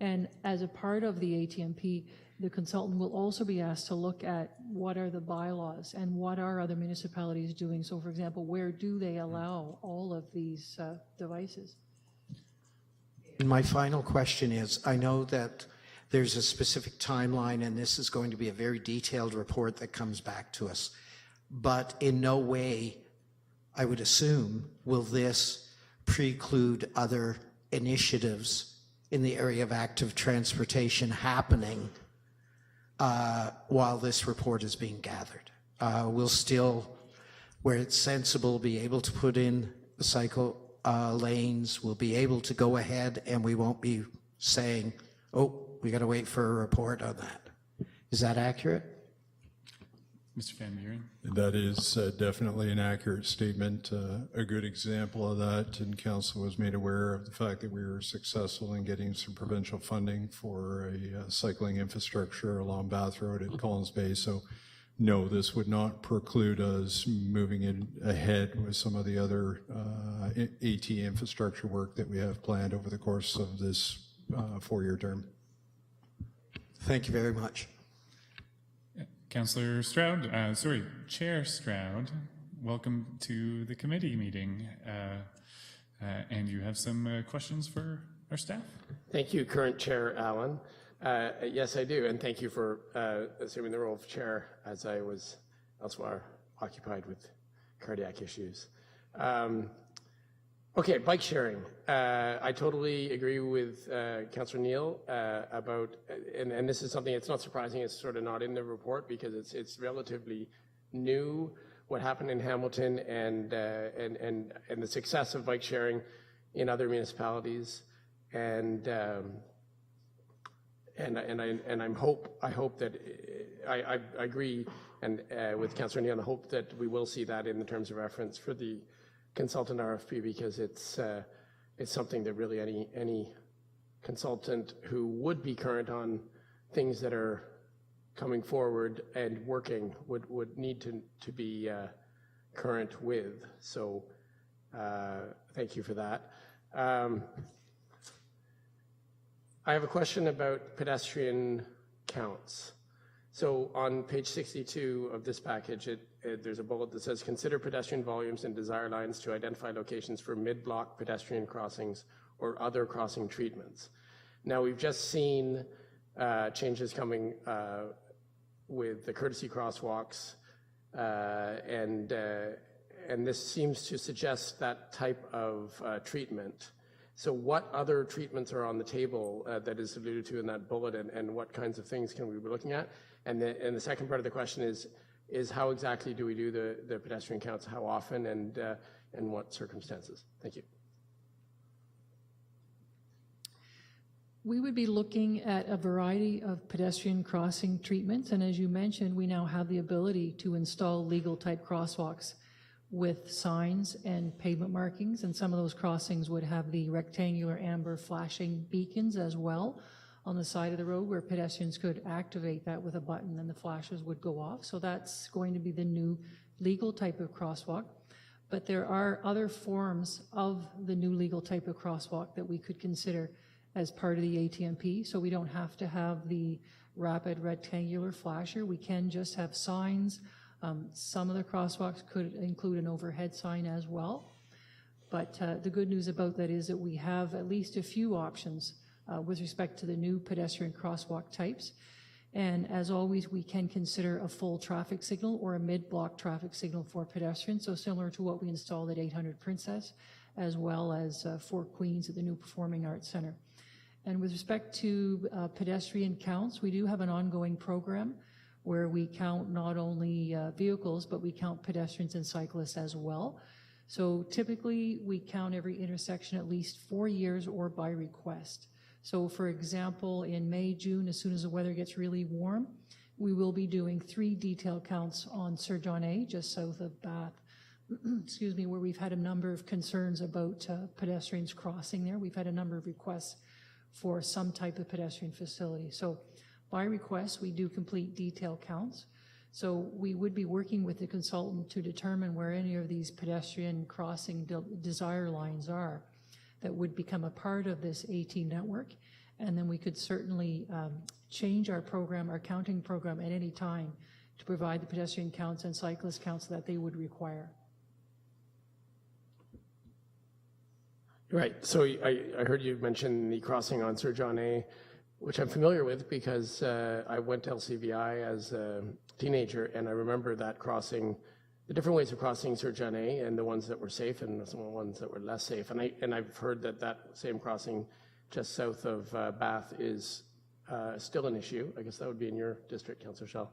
And as a part of the ATMP, the consultant will also be asked to look at what are the bylaws and what are other municipalities doing. So for example, where do they allow all of these devices? And my final question is, I know that there's a specific timeline and this is going to be a very detailed report that comes back to us, but in no way, I would assume, will this preclude other initiatives in the area of active transportation happening while this report is being gathered. We'll still, where it's sensible, be able to put in the cycle lanes. We'll be able to go ahead and we won't be saying, oh, we got to wait for a report on that. Is that accurate? Mr. Van Buren? That is definitely an accurate statement. A good example of that, and council was made aware of the fact that we were successful in getting some provincial funding for a cycling infrastructure along Bath Road at Collins Bay. So no, this would not preclude us moving in ahead with some of the other AT infrastructure work that we have planned over the course of this 4-year term. Thank you very much. Councillor Stroud, Chair Stroud, welcome to the committee meeting. And you have some questions for our staff? Thank you, current Chair Allen. Yes, I do, and thank you for assuming the role of chair as I was elsewhere occupied with cardiac issues. Okay, bike sharing. I totally agree with Councillor Neal about, and this is something, it's not surprising, it's sort of not in the report because it's relatively new what happened in Hamilton and the success of bike sharing in other municipalities, and I hope that I agree and with Councillor Neal. I hope that we will see that in the terms of reference for the consultant RFP, because it's something that really any consultant who would be current on things that are coming forward and working would need to be current with. So thank you for that. I have a question about pedestrian counts. So on page 62 of this package, there's a bullet that says, consider pedestrian volumes and desire lines to identify locations for mid-block pedestrian crossings or other crossing treatments. Now, we've just seen changes coming with the courtesy crosswalks, and this seems to suggest that type of treatment. So what other treatments are on the table that is alluded to in that bullet, and what kinds of things can we be looking at? And the second part of the question is how exactly do we do the pedestrian counts, how often, and what circumstances? Thank you. We would be looking at a variety of pedestrian crossing treatments, and as you mentioned, we now have the ability to install legal type crosswalks with signs and pavement markings, and some of those crossings would have the rectangular amber flashing beacons as well on the side of the road, where pedestrians could activate that with a button and the flashes would go off. So that's going to be the new legal type of crosswalk. But there are other forms of the new legal type of crosswalk that we could consider as part of the ATMP. So we don't have to have the rapid rectangular flasher. We can just have signs. Some of the crosswalks could include an overhead sign as well. But the good news about that is that we have at least a few options with respect to the new pedestrian crosswalk types. And as always, we can consider a full traffic signal or a mid-block traffic signal for pedestrians, so similar to what we installed at 800 Princess, as well as Fort Queens at the new Performing Arts Center. And with respect to pedestrian counts, we do have an ongoing program where we count not only vehicles, but we count pedestrians and cyclists as well. So typically, we count every intersection at least 4 years or by request. So for example, in May, June, as soon as the weather gets really warm, we will be doing 3 detail counts on Sir John A, just south of Bath, excuse me, where we've had a number of concerns about pedestrians crossing there. We've had a number of requests for some type of pedestrian facility. So by request, we do complete detail counts. So we would be working with the consultant to determine where any of these pedestrian crossing desire lines are that would become a part of this AT network. And then we could certainly change our program, our counting program at any time to provide the pedestrian counts and cyclist counts that they would require. Right. So I heard you mention the crossing on Sir John A, which I'm familiar with because I went to LCVI as a teenager, and I remember that crossing, the different ways of crossing Sir John A, and the ones that were safe and some of the ones that were less safe. And I've heard that same crossing just south of Bath is still an issue. I guess that would be in your district, Councillor Schell.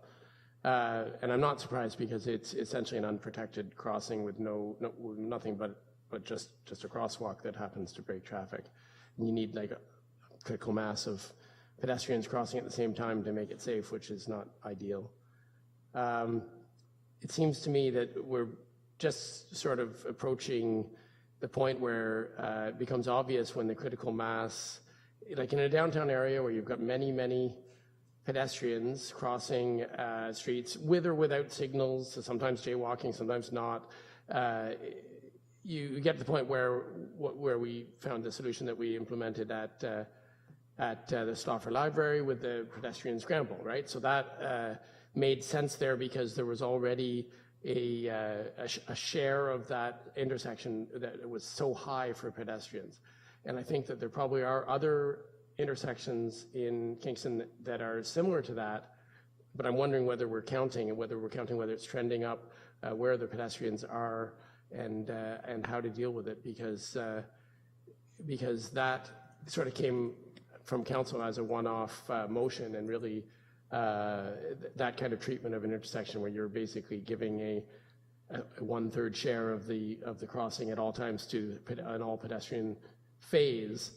And I'm not surprised because it's essentially an unprotected crossing with nothing but just a crosswalk that happens to break traffic. And you need like a critical mass of pedestrians crossing at the same time to make it safe, which is not ideal. It seems to me that we're just sort of approaching the point where it becomes obvious when the critical mass, like in a downtown area where you've got many pedestrians crossing streets with or without signals, so sometimes jaywalking, sometimes not, you get to the point where we found the solution that we implemented at the Stauffer Library with the pedestrian scramble, right? So that made sense there because there was already a share of that intersection that was so high for pedestrians. And I think that there probably are other intersections in Kingston that are similar to that, but I'm wondering whether we're counting whether it's trending up, where the pedestrians are, and how to deal with it, because that sort of came from council as a one-off motion, and really that kind of treatment of an intersection where you're basically giving a 1/3 share of the crossing at all times to an all pedestrian phase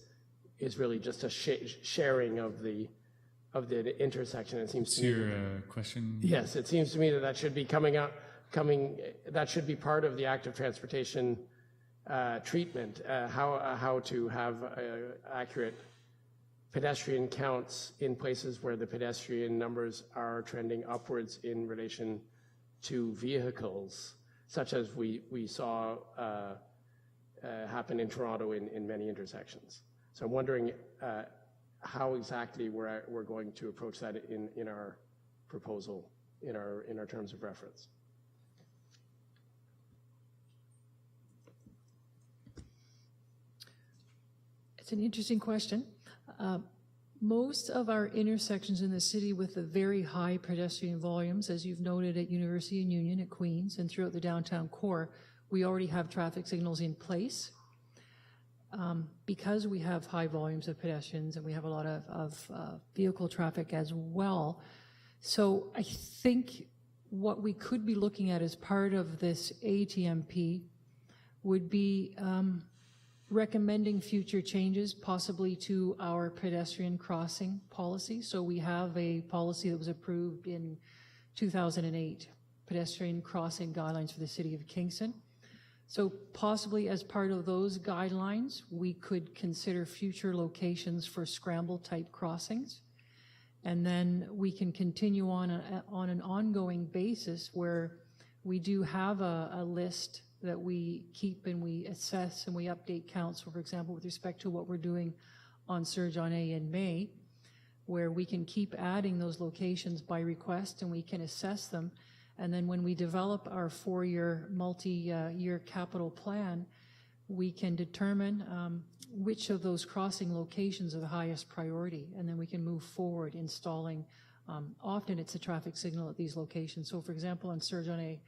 is really just a sharing of the intersection. It seems to me. Your question? Yes, it seems to me that should be that should be part of the active transportation treatment, how to have accurate pedestrian counts in places where the pedestrian numbers are trending upwards in relation to vehicles, such as we saw happen in Toronto in many intersections. So I'm wondering how exactly we're going to approach that in our proposal, in our terms of reference. It's an interesting question. Most of our intersections in the city with the very high pedestrian volumes, as you've noted at University and Union, at Queens, and throughout the downtown core, we already have traffic signals in place. Because we have high volumes of pedestrians and we have a lot of vehicle traffic as well. So I think what we could be looking at as part of this ATMP would be recommending future changes possibly to our pedestrian crossing policy. So we have a policy that was approved in 2008, pedestrian crossing guidelines for the city of Kingston. So possibly as part of those guidelines, we could consider future locations for scramble type crossings. And then we can continue on an ongoing basis where we do have a list that we keep and we assess and we update counts. So for example, with respect to what we're doing on Sir John A in May, where we can keep adding those locations by request and we can assess them. And then when we develop our 4-year, multi-year capital plan, we can determine which of those crossing locations are the highest priority. And then we can move forward installing, often it's a traffic signal at these locations. So for example, on Sir John A,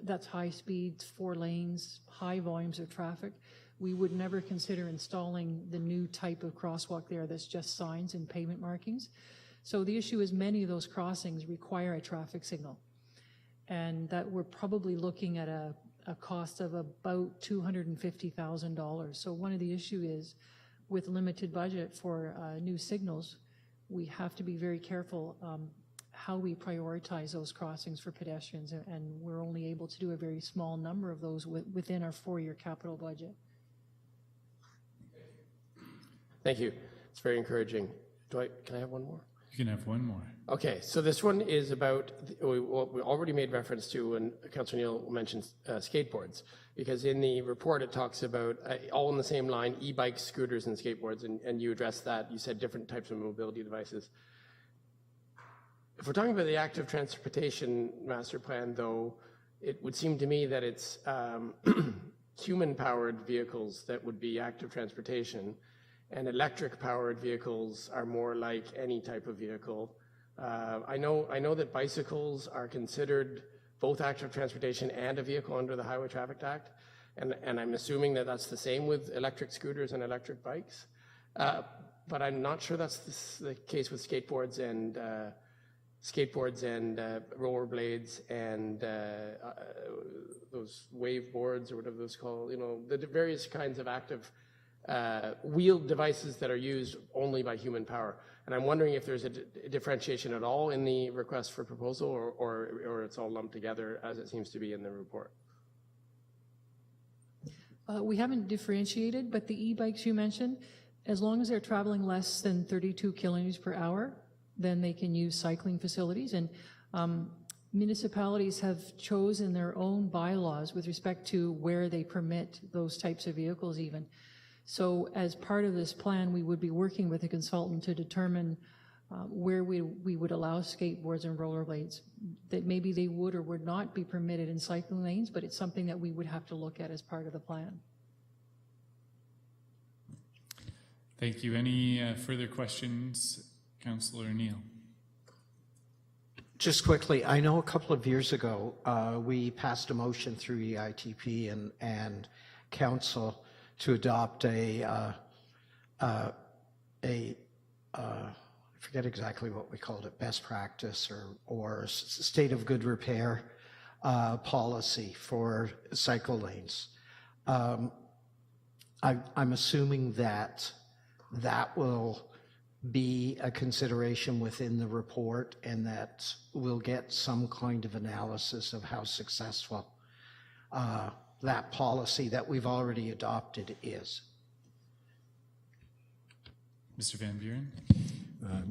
that's high speeds, 4 lanes, high volumes of traffic. We would never consider installing the new type of crosswalk there that's just signs and pavement markings. So the issue is many of those crossings require a traffic signal. And that we're probably looking at a cost of about $250,000. So one of the issue is with limited budget for new signals, we have to be very careful how we prioritize those crossings for pedestrians, and we're only able to do a very small number of those within our 4-year capital budget. Thank you. It's very encouraging. Can I have one more? You can have one more. Okay, so this one is about what we already made reference to when Councillor Neal mentioned skateboards, because in the report it talks about, all in the same line, e-bikes, scooters, and skateboards, and you addressed that. You said different types of mobility devices. If we're talking about the active transportation master plan, though, it would seem to me that it's human-powered vehicles that would be active transportation, and electric-powered vehicles are more like any type of vehicle. I know that bicycles are considered both active transportation and a vehicle under the Highway Traffic Act, and I'm assuming that that's the same with electric scooters and electric bikes. But I'm not sure that's the case with skateboards and rollerblades and those wave boards or whatever those called. You know, the various kinds of active wheeled devices that are used only by human power. And I'm wondering if there's a differentiation at all in the request for proposal, or it's all lumped together as it seems to be in the report. We haven't differentiated, but the e-bikes you mentioned, as long as they're traveling less than 32 kilometers per hour, then they can use cycling facilities. And municipalities have chosen their own bylaws with respect to where they permit those types of vehicles even. So as part of this plan, we would be working with a consultant to determine where we would allow skateboards and rollerblades, that maybe they would or would not be permitted in cycling lanes, but it's something that we would have to look at as part of the plan. Thank you. Any further questions, Councillor Neal? Just quickly, I know a couple of years ago, we passed a motion through EITP and Council to adopt I forget exactly what we called it, best practice or state of good repair policy for cycle lanes. I'm assuming that will be a consideration within the report, and that we'll get some kind of analysis of how successful that policy that we've already adopted is. Mr. Van Buren?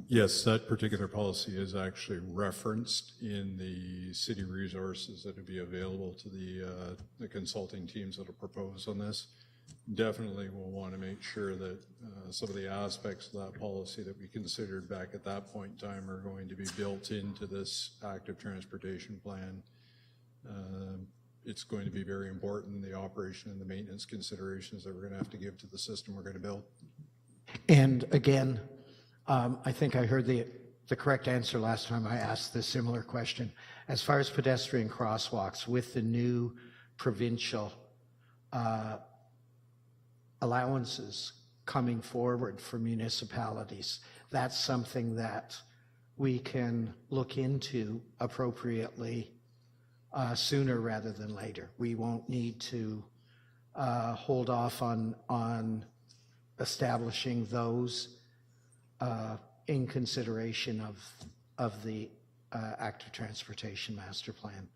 Yes, that particular policy is actually referenced in the city resources that would be available to the consulting teams that will propose on this. Definitely we'll want to make sure that some of the aspects of that policy that we considered back at that point in time are going to be built into this active transportation plan. It's going to be very important, the operation and the maintenance considerations that we're going to have to give to the system we're going to build. And again, I think I heard the correct answer last time I asked this similar question. As far as pedestrian crosswalks, with the new provincial allowances coming forward for municipalities, that's something that we can look into appropriately sooner rather than later. We won't need to hold off on establishing those in consideration of the active transportation master plan.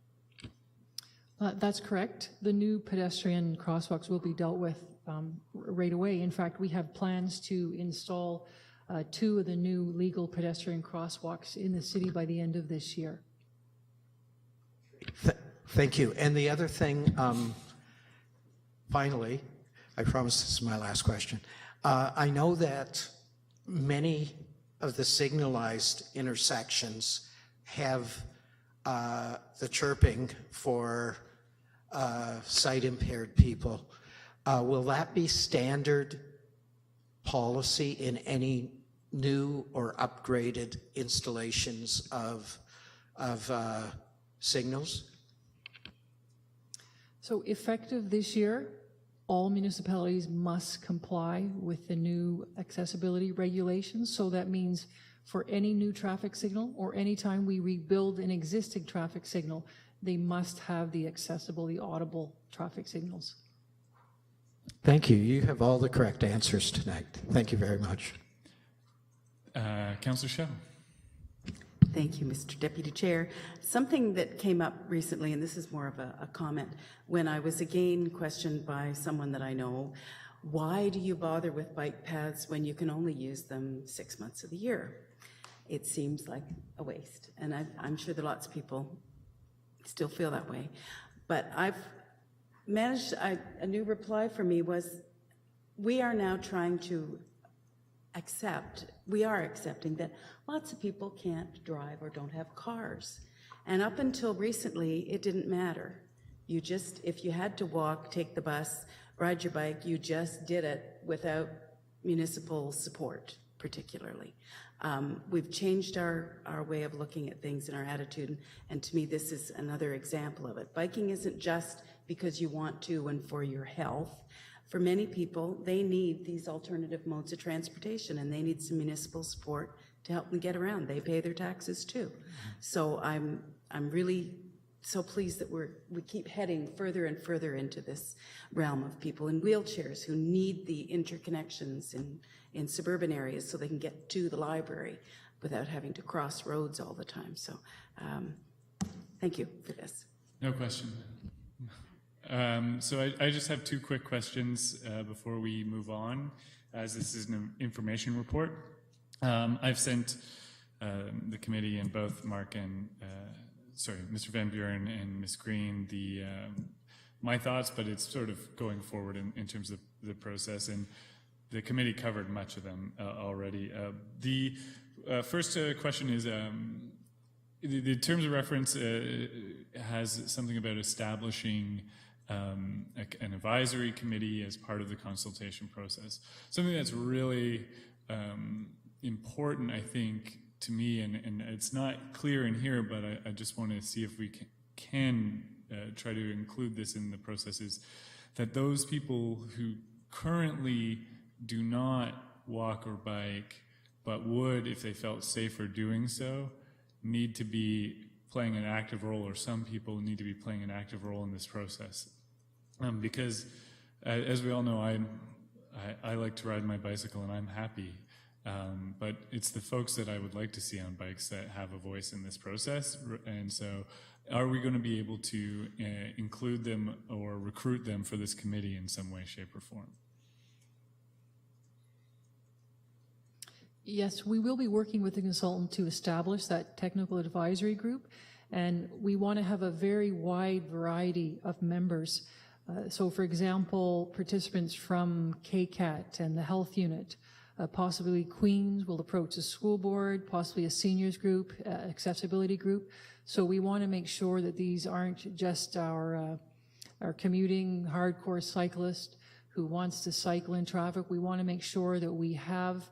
That's correct. The new pedestrian crosswalks will be dealt with right away. In fact, we have plans to install 2 of the new legal pedestrian crosswalks in the city by the end of this year. Thank you. And the other thing, finally, I promise this is my last question. I know that many of the signalized intersections have the chirping for sight impaired people. Will that be standard policy in any new or upgraded installations of signals? So effective this year, all municipalities must comply with the new accessibility regulations. So that means For any new traffic signal or anytime we rebuild an existing traffic signal, they must have the accessible, the audible traffic signals. Thank you. You have all the correct answers tonight. Thank you very much. Councillor Shell. Thank you, Mr. Deputy Chair. Something that came up recently, and this is more of a comment, when I was again questioned by someone that I know, why do you bother with bike paths when you can only use them 6 months of the year? It seems like a waste, and I'm sure that lots of people still feel that way. But I've managed, a new reply for me was, we are now trying to we are accepting that lots of people can't drive or don't have cars. And up until recently, it didn't matter. You just, if you had to walk, take the bus, ride your bike, you just did it without municipal support, particularly. We've changed our way of looking at things and our attitude, and to me, this is another example of it. Biking isn't just because you want to and for your health. For many people, they need these alternative modes of transportation, and they need some municipal support to help them get around. They pay their taxes too. So I'm really so pleased that we keep heading further and further into this realm of people in wheelchairs who need the interconnections in suburban areas so they can get to the library without having to cross roads all the time. So thank you for this. No question. So I just have two quick questions before we move on, as this is an information report. I've sent the committee and both Mark and, Mr. Van Buren and Ms. Green my thoughts, but it's sort of going forward in terms of the process, and the committee covered much of them already. The first question is, the terms of reference has something about establishing an advisory committee as part of the consultation process. Something that's really important, I think, to me, and it's not clear in here, but I just want to see if we can try to include this in the process, is that those people who currently do not walk or bike, but would if they felt safer doing so, need to be playing an active role, or some people need to be playing an active role in this process. Because as we all know, I like to ride my bicycle and I'm happy, but it's the folks that I would like to see on bikes that have a voice in this process. And so are we going to be able to include them or recruit them for this committee in some way, shape, or form? Yes, we will be working with the consultant to establish that technical advisory group, and we want to have a very wide variety of members. So, for example, participants from KCAT and the health unit, possibly Queens will approach the school board, possibly a seniors group, accessibility group. So we want to make sure that these aren't just our commuting hardcore cyclist who wants to cycle in traffic. We want to make sure that we have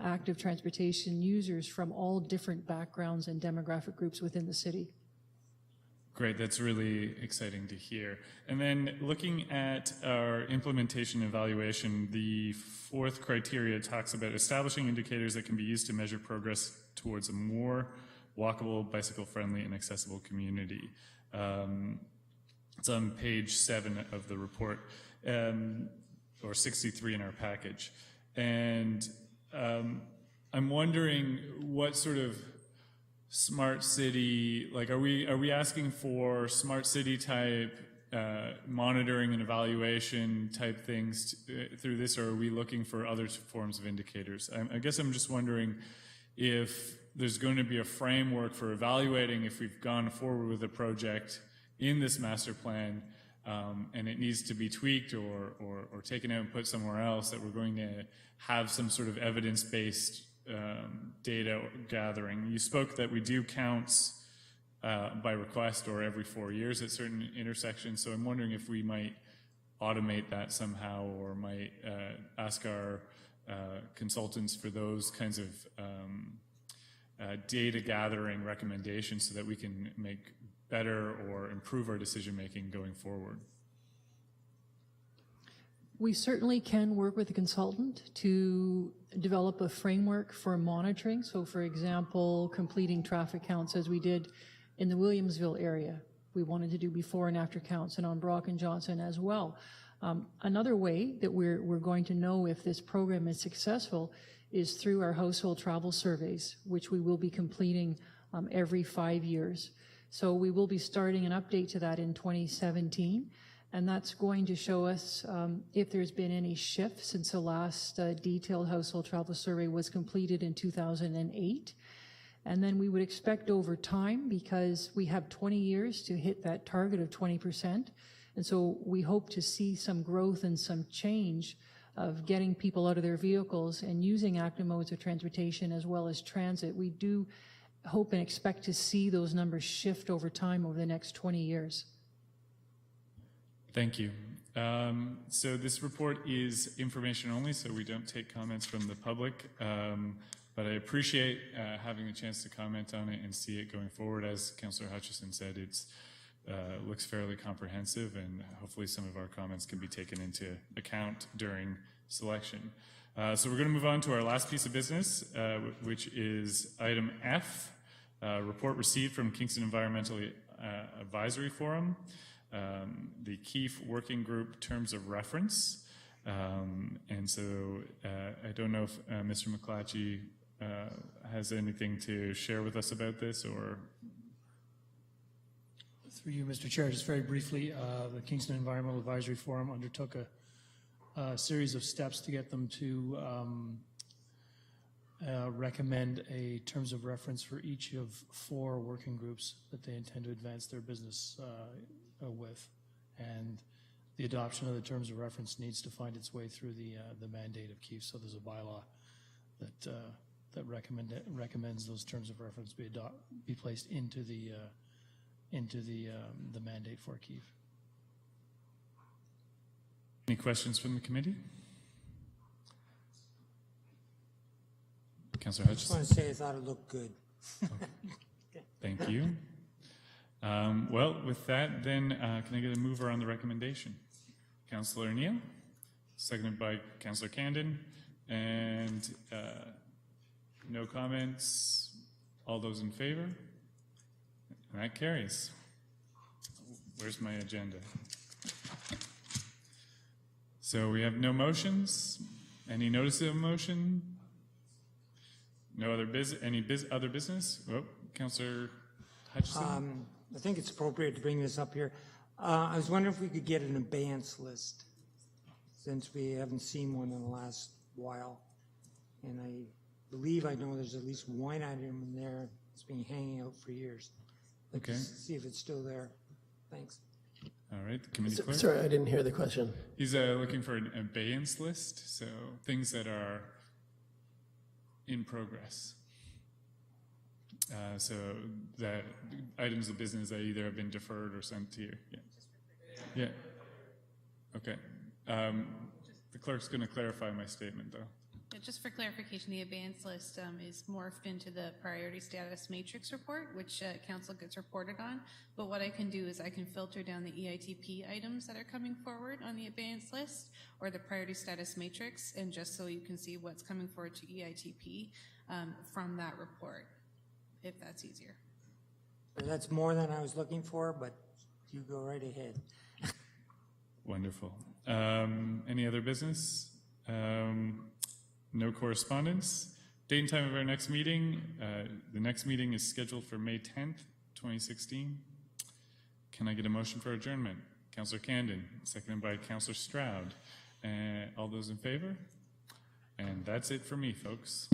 active transportation users from all different backgrounds and demographic groups within the city. Great, that's really exciting to hear. And then looking at our implementation evaluation, the fourth criteria talks about establishing indicators that can be used to measure progress towards a more walkable, bicycle-friendly, and accessible community. It's on page 7 of the report, or 63 in our package. And I'm wondering what sort of smart city, like are we asking for smart city type monitoring and evaluation type things through this, or are we looking for other forms of indicators? I guess I'm just wondering if there's going to be a framework for evaluating if we've gone forward with a project in this master plan and it needs to be tweaked or taken out and put somewhere else, that we're going to have some sort of evidence-based data gathering. You spoke that we do counts by request or every 4 years at certain intersections, so I'm wondering if we might automate that somehow, or might ask our consultants for those kinds of data gathering recommendations so that we can make better or improve our decision making going forward. We certainly can work with the consultant to develop a framework for monitoring. So for example, completing traffic counts as we did in the Williamsville area. We wanted to do before and after counts, and on Brock and Johnson as well. Another way that we're going to know if this program is successful is through our household travel surveys, which we will be completing every 5 years. So we will be starting an update to that in 2017, and that's going to show us if there's been any shift since the last detailed household travel survey was completed in 2008. And then we would expect over time, because we have 20 years to hit that target of 20%, and so we hope to see some growth and some change of getting people out of their vehicles and using active modes of transportation as well as transit. We do hope and expect to see those numbers shift over time over the next 20 years. Thank you. So this report is information only, so we don't take comments from the public, but I appreciate having a chance to comment on it and see it going forward. As Councillor Hutchison said, it's looks fairly comprehensive, and hopefully some of our comments can be taken into account during selection. So we're going to move on to our last piece of business, which is item F, report received from Kingston Environmental Advisory Forum, the Keefe Working Group Terms of Reference. And so I don't know if Mr. McClatchy has anything to share with us about this, or... Through you, Mr. Chair, just very briefly, the Kingston Environmental Advisory Forum undertook a series of steps to get them to recommend a terms of reference for each of 4 working groups that they intend to advance their business with. And the adoption of the terms of reference needs to find its way through the mandate of Keefe. So there's a bylaw that recommends those terms of reference be placed into the mandate for Keefe. Any questions from the committee? Councillor I just Hutchison. want to say I thought it looked good. Okay. Thank you. Well, with that, then, can I get a mover on the recommendation? Councillor Neal, seconded by Councillor Candon, and no comments. All those in favor? And that carries. Where's my agenda? So we have no motions. Any notice of motion? No other other business? Oh, Councillor Hutchison. I think it's appropriate to bring this up here. I was wondering if we could get an abeyance list, since we haven't seen one in the last while. And I believe I know there's at least one item in there that's been hanging out for years. Okay. See if it's still there. Thanks. All right, the committee clerk. Sorry, I didn't hear the question. He's looking for an abeyance list, so things that are in progress. So that items of business that either have been deferred or sent to you. Yeah. Okay. The clerk's going to clarify my statement, though. Just for clarification, the abeyance list is morphed into the priority status matrix report, which council gets reported on. But what I can do is I can filter down the EITP items that are coming forward on the abeyance list or the priority status matrix, and just so you can see what's coming forward to EITP from that report, if that's easier. That's more than I was looking for, but you go right ahead. Wonderful. Any other business? No correspondence. Date and time of our next meeting. The next meeting is scheduled for May 10th, 2016. Can I get a motion for adjournment? Councillor Candon, seconded by Councillor Stroud. All those in favor? And that's it for me, folks.